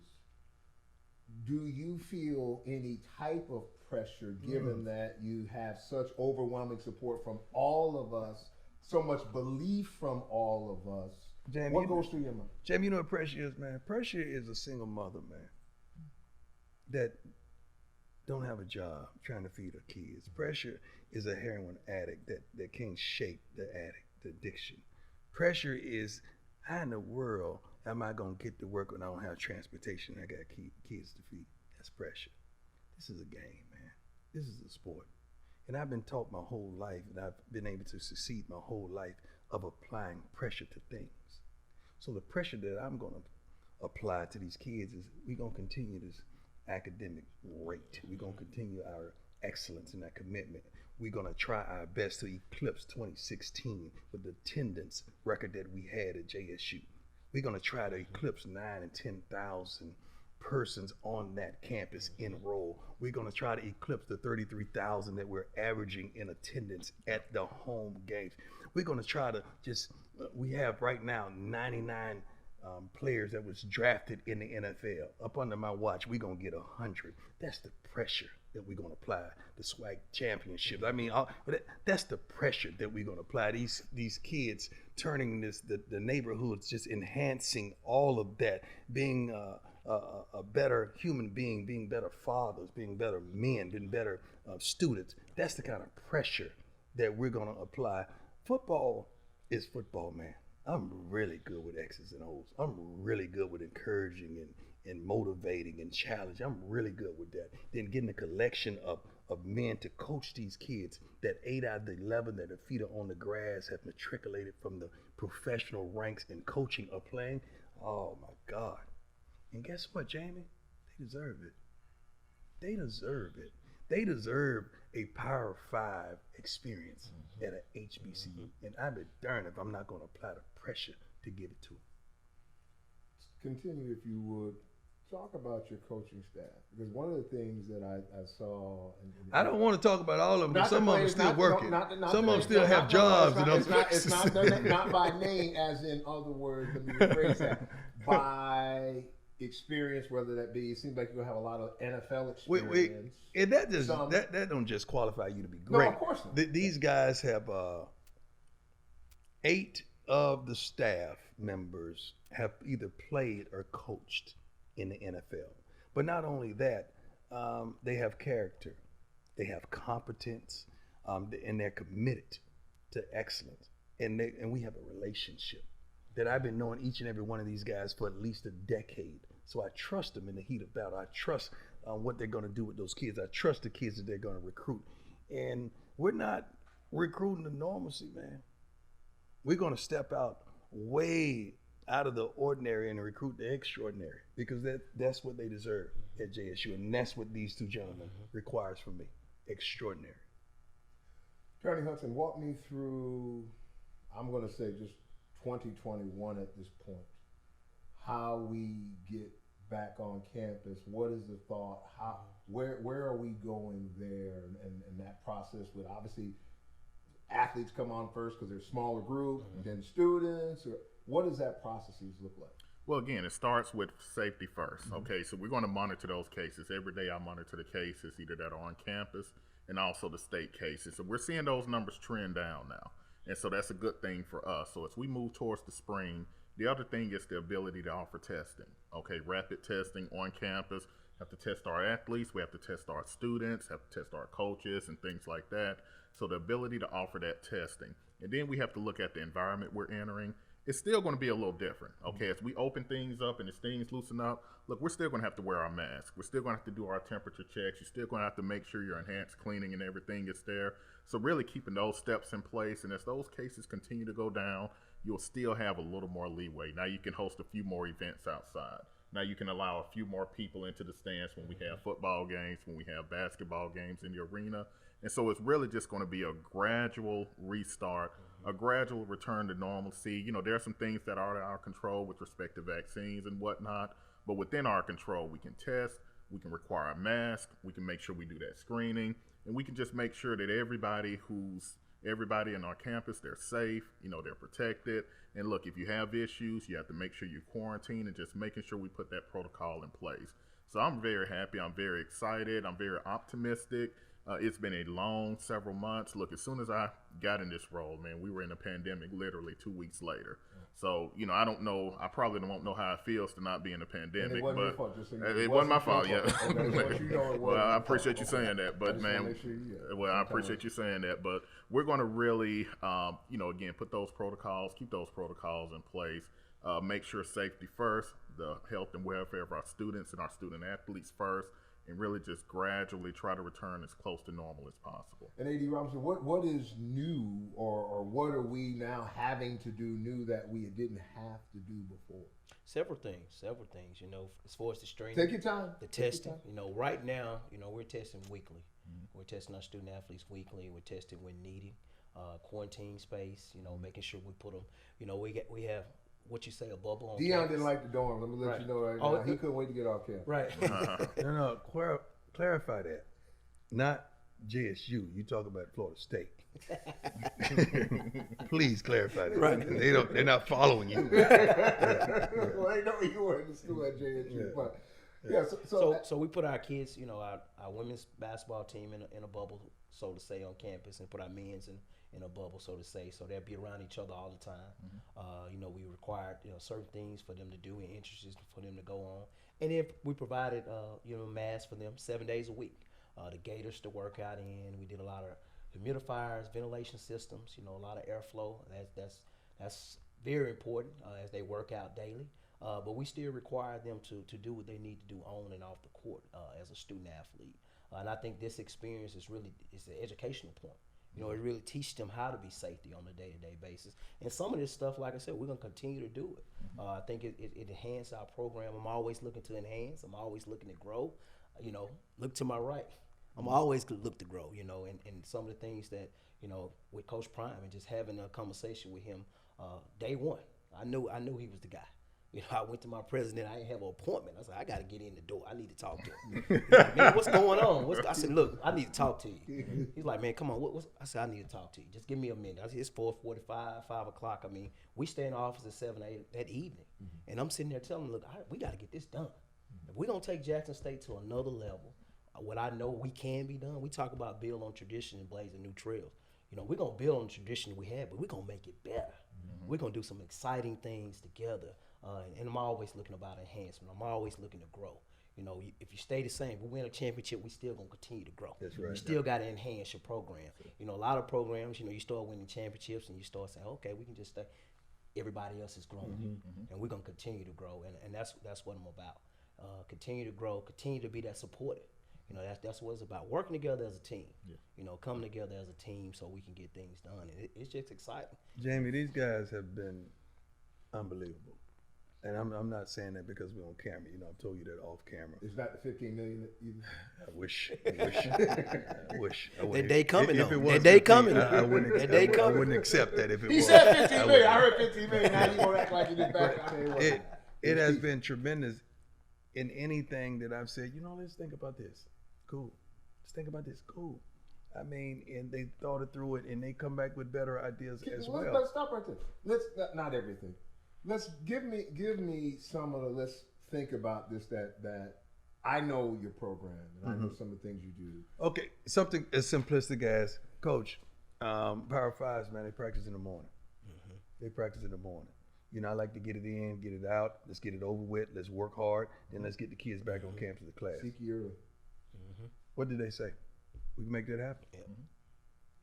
do you feel any type of pressure given that you have such overwhelming support from all of us, so much belief from all of us? Jamie, what goes through your mind? Jamie, you know what pressure is, man? Pressure is a single mother, man, that don't have a job trying to feed her kids. Pressure is a heroin addict that can't shake the addict, the addiction. Pressure is, how in the world am I going to get to work when I don't have transportation? I got kids to feed. That's pressure. This is a game, man. This is a sport. And I've been taught my whole life, and I've been able to succeed my whole life of applying pressure to things. So the pressure that I'm going to apply to these kids is we're going to continue this academic rate. We're going to continue our excellence and our commitment. We're going to try our best to eclipse 2016 with the attendance record that we had at JSU. We're going to try to eclipse 9,000 and 10,000 persons on that campus enroll. We're going to try to eclipse the 33,000 that we're averaging in attendance at the home games. We're going to try to we have right now 99 players that was drafted in the NFL. Up under my watch, we're going to get 100. That's the pressure that we're going to apply. The SWAC championships. I mean, that's the pressure that we're going to apply. These kids turning the neighborhoods, just enhancing all of that, being a better human being, being better fathers, being better men, being better students. That's the kind of pressure that we're going to apply. Football is football, man. I'm really good with X's and O's. I'm really good with encouraging and motivating and challenging. I'm really good with that. Then getting a collection of men to coach these kids that 8 out of the 11 that their feet are on the grass have matriculated from the professional ranks in coaching or playing. Oh my God. And guess what, Jamie? They deserve it. They deserve it. They deserve a Power 5 experience at an HBCU. And I'd be darned if I'm not going to apply the pressure to give it to them. Continue, if you would. Talk about your coaching staff, because one of the things that I saw. I don't want to talk about all of them, but some of them still working. Some of them still have jobs. It's not by name, as in other words. Let me rephrase that. By experience, whether that be, it seems like you have a lot of NFL experience. And that don't just qualify you to be great. No, of course not. These guys have 8 of the staff members have either played or coached in the NFL. But not only that, they have character, they have competence, and they're committed to excellence. And we have a relationship that I've been knowing each and every one of these guys for at least a decade. So I trust them in the heat of battle. I trust what they're going to do with those kids. I trust the kids that they're going to recruit. And we're not recruiting the normalcy, man. We're going to step out way out of the ordinary and recruit the extraordinary, because that's what they deserve at JSU, and that's what these two gentlemen requires from me. Extraordinary. Attorney Hudson, walk me through, I'm going to say just 2021 at this point, how we get back on campus. What is the thought? Where are we going there, and that process with, obviously, athletes come on first because they're a smaller group, then students, or what does that process look like? Well, again, it starts with safety first. Okay, so we're going to monitor those cases. Every day I monitor the cases, either that are on campus and also the state cases. So we're seeing those numbers trend down now. And so that's a good thing for us. So as we move towards the spring, the other thing is the ability to offer testing. Okay, rapid testing on campus. Have to test our athletes. We have to test our students, have to test our coaches and things like that. So the ability to offer that testing. And then we have to look at the environment we're entering it's still going to be a little different. Okay, as we open things up and as things loosen up, look, we're still going to have to wear our mask. We're still going to have to do our temperature checks. You're still going to have to make sure your enhanced cleaning and everything is there. So really keeping those steps in place. And as those cases continue to go down, you'll still have a little more leeway. Now you can host a few more events outside. Now you can allow a few more people into the stands when we have football games, when we have basketball games in the arena. And so it's really just going to be a gradual restart, a gradual return to normalcy. You know, there are some things that are in our control with respect to vaccines and whatnot, but within our control, we can test, we can require a mask, we can make sure we do that screening, and we can just make sure that everybody in our campus, they're safe, you know, they're protected. And look, if you have issues, you have to make sure you quarantine, and just making sure we put that protocol in place. So I'm very happy. I'm very excited. I'm very optimistic. It's been a long several months. Look, as soon as I got in this role, man, we were in a pandemic literally 2 weeks later. So, you know, I don't know. I probably won't know how it feels to not be in a pandemic. But it wasn't my fault, yeah. Well, I appreciate you saying that. But, man, well, I appreciate you saying that. But we're going to really, you know, again, put those protocols, keep those protocols in place, make sure safety first, the health and welfare of our students and our student athletes first, and really just gradually try to return as close to normal as possible. And A.D. Robinson, what is new, or what are we now having to do new that we didn't have to do before? Several things, you know, as far as the screening. Take your time. The testing, you know, right now, you know, we're testing weekly. We're testing our student athletes weekly. We're testing when needed. Quarantine space, you know, making sure we put them, you know, we have, what you say, a bubble on Deion campus. didn't like the dorms. I'm going to let you know right now. He couldn't wait to get off campus. Right. No, clarify that. Not JSU. You talk about Florida State. Please clarify that. Right. They're not following you. Well, they know you were in the school at JSU. But so we put our kids, you know, our women's basketball team in a bubble, so to say, on campus, and put our men's in a bubble, so to say, so they'll be around each other all the time. You know, we required, you know, certain things for them to do and interests for them to go on. And then we provided, you know, masks for them 7 days a week. The gaiters to work out in. We did a lot of humidifiers, ventilation systems, you know, a lot of airflow. That's very important as they work out daily. But we still require them to do what they need to do on and off the court as a student athlete. And I think this experience is an educational point. You know, it really teaches them how to be safety on a day-to-day basis. And some of this stuff, like I said, we're going to continue to do it. I think it enhances our program. I'm always looking to enhance. I'm always looking to grow. You know, look to my right. I'm always look to grow, you know, and some of the things that, you know, with Coach Prime and just having a conversation with him day one, I knew he was the guy. You know, I went to my president. I didn't have an appointment. I said, I got to get in the door. I need to talk to him. He's like, man, what's going on? I said, look, I need to talk to you. He's like, man, come on. I said, I need to talk to you. Just give me a minute. I said, it's 4:45, 5 o'clock. I mean, we stay in the office at 7, 8 that evening. And I'm sitting there telling him, look, we got to get this done. If we're going to take Jackson State to another level, what I know we can be done, we talk about build on tradition and blazing new trails. You know, we're going to build on the tradition we have, but we're going to make it better. We're going to do some exciting things together. And I'm always looking about enhancement. I'm always looking to grow. You know, if you stay the same, we win a championship, we still going to continue to grow. That's right. You still got to enhance your program. You know, a lot of programs, you know, you start winning championships and you start saying, okay, we can just stay. Everybody else is growing. And we're going to continue to grow. And that's what I'm about. Continue to grow, continue to be that supporter. You know, that's what it's about. Working together as a team. You know, coming together as a team so we can get things done. And it's just exciting. Jamie, these guys have been unbelievable. And I'm not saying that because we're on camera. You know, I've told you that off camera. It's not the $15 million that you... I wish. That day coming, though. That day coming. I wouldn't accept that if it was. He said $15 million. I heard $15 million. Now you gonna act like you did back. It has been tremendous in anything that I've said. You know, let's think about this. Cool. Let's think about this. Cool. I mean, and they thought it through it, and they come back with better ideas as well. Let's stop right there. Let's not everything. Let's give me some of the. Let's think about this. That I know your program, and I know some of the things you do. Okay, something as simplistic as Coach, Power Fives, man, they practice in the morning. They practice in the morning. You know, I like to get it in, get it out. Let's get it over with. Let's work hard. Then let's get the kids back on campus to class. Seek early. What did they say? We can make that happen.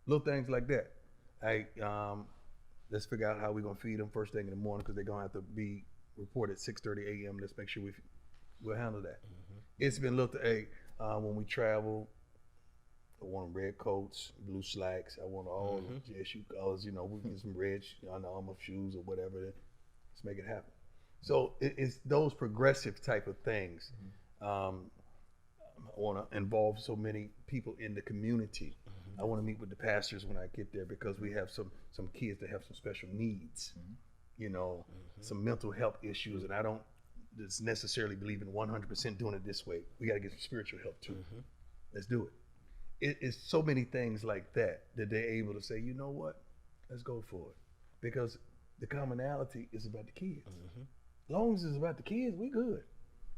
Little things like that. Let's figure out how we're gonna feed them first thing in the morning because they're gonna have to be reported 6:30 a.m. Let's make sure we'll handle that. It's been looked at. Hey, when we travel, I want red coats, blue slacks. I want all the JSU colors. You know, we get some red Under Armour shoes or whatever. Let's make it happen. So it's those progressive type of things. I want to involve so many people in the community. I want to meet with the pastors when I get there because we have some kids that have some special needs, you know, some mental health issues, and I don't just necessarily believe in 100% doing it this way. We got to get some spiritual help too. Let's do it. It's so many things like that they're able to say, you know what, let's go for it, because the commonality is about the kids. As long as it's about the kids, we good.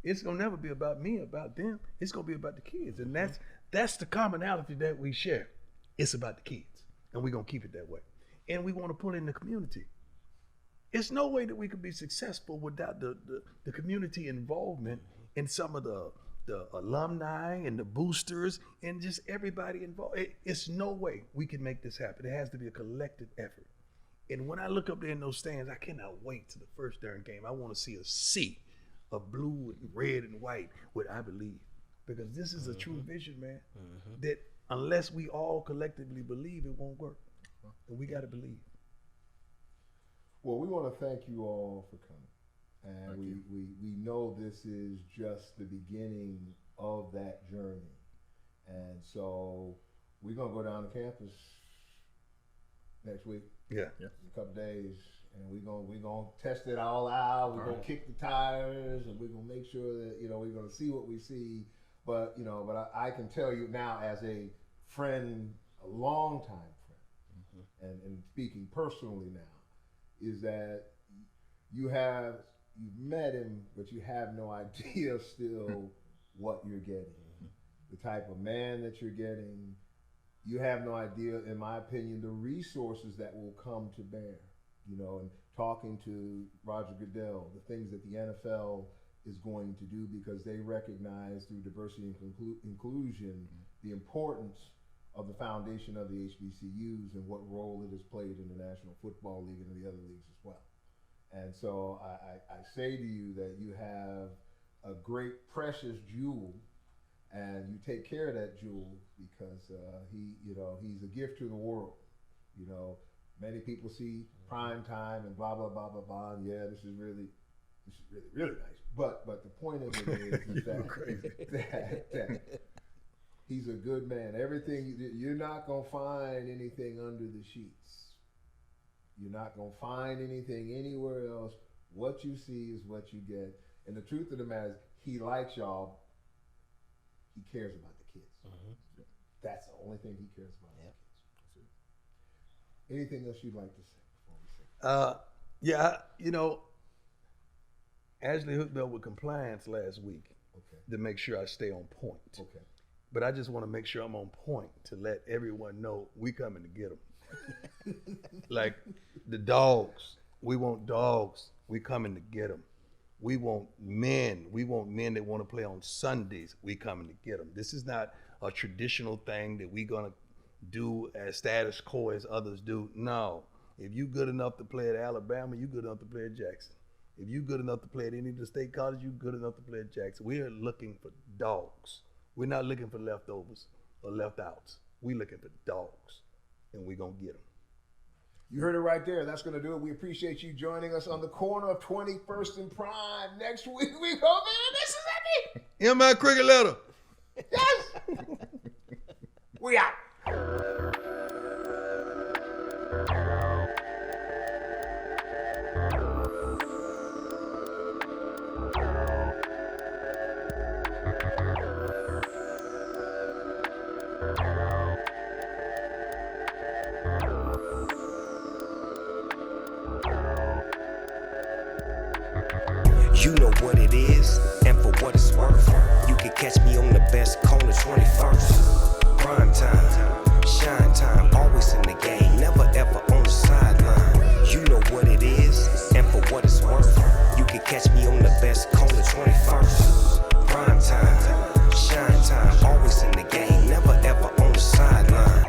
It's gonna never be about me, about them. It's gonna be about the kids, and that's the commonality that we share. It's about the kids, and we're gonna keep it that way. And we want to pull in the community. It's no way that we could be successful without the community involvement in some of the alumni and the boosters and just everybody involved. It's no way we can make this happen. It has to be a collective effort. And when I look up there in those stands, I cannot wait to the first darn game. I want to see a sea of blue and red and white, what I believe. Because this is a true vision, man, that unless we all collectively believe, it won't work. And we got to believe. Well, we want to thank you all for coming. And we know this is just the beginning of that journey. And so we're going to go down to campus next week. Yeah. In a couple days. And we're gonna test it all out. We're gonna kick the tires, and we're gonna make sure that we're gonna see what we see. But I can tell you now, as a friend, a longtime friend, and speaking personally now, is that you've met him, but you have no idea still what you're getting, the type of man that you're getting. You have no idea, in my opinion, the resources that will come to bear. And talking to Roger Goodell, the things that the NFL is going to do, because they recognize through diversity and inclusion the importance of the foundation of the HBCUs and what role it has played in the National Football League and the other leagues as well. And so I say to you that you have a great, precious jewel, and you take care of that jewel because he's a gift to the world. Many people see prime time and blah blah blah blah blah. And yeah, this is really nice. But the point of it is that he's a good man. Everything, you're not gonna find anything under the sheets. You're not gonna find anything anywhere else. What you see is what you get. And the truth of the matter is, he likes y'all. He cares about the kids. That's the only thing he cares about. Yeah. Anything else you'd like to say before we say? Ashley hooked up with compliance last week to make sure I stay on point. Okay. But I just want to make sure I'm on point to let everyone know we coming to get them. Like the dogs, we want dogs. We coming to get them. We want men. We want men that want to play on Sundays. We coming to get them. This is not a traditional thing that we gonna do as status quo as others do. No. If you good enough to play at Alabama, you good enough to play at Jackson. If you good enough to play at any of the state colleges, you good enough to play at Jackson. We are looking for dogs. We're not looking for leftovers or left outs. We looking for dogs, and we gonna get them. You heard it right there. That's going to do it. We appreciate you joining us on the corner of 21st and Prime. Next week we go Mississippi. In my cricket letter. Yes. We out. You know what it is, and for what it's worth, you can catch me on the best corner 21st. Prime time, shine time, always in the game, never ever on the sideline. You know what it is, and for what it's worth, you can catch me on the best corner 21st. Prime time, shine time, always in the game, never ever on the sideline.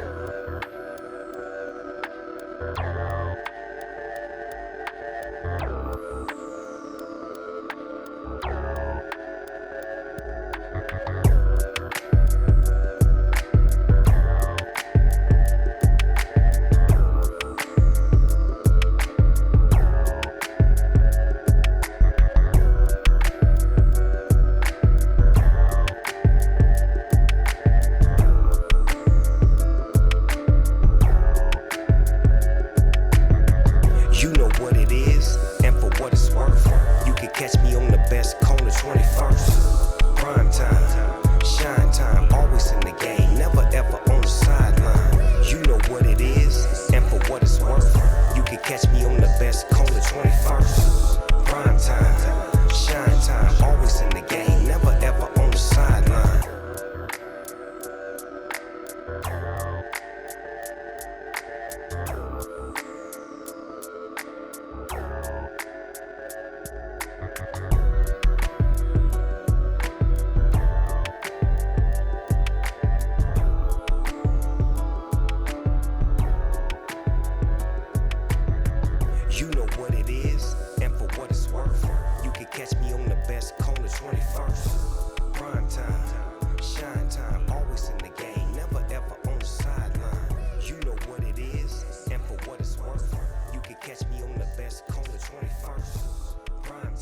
You know what it is, and for what it's worth. You can catch me on the best corner 21st. Prime time, shine time, always in the game, never ever on the sideline. You know what it is, and for what it's worth. You can catch me on the best corner 21st. Prime time, shine time, always in the game, never ever on the sideline. You know what it is, and for what it's worth. You can catch me on the best corner 21st. Prime time, shine time, always in the game, never ever on the sideline. You know what it is, and for what it's worth. You can catch me on the best corner 21st. Prime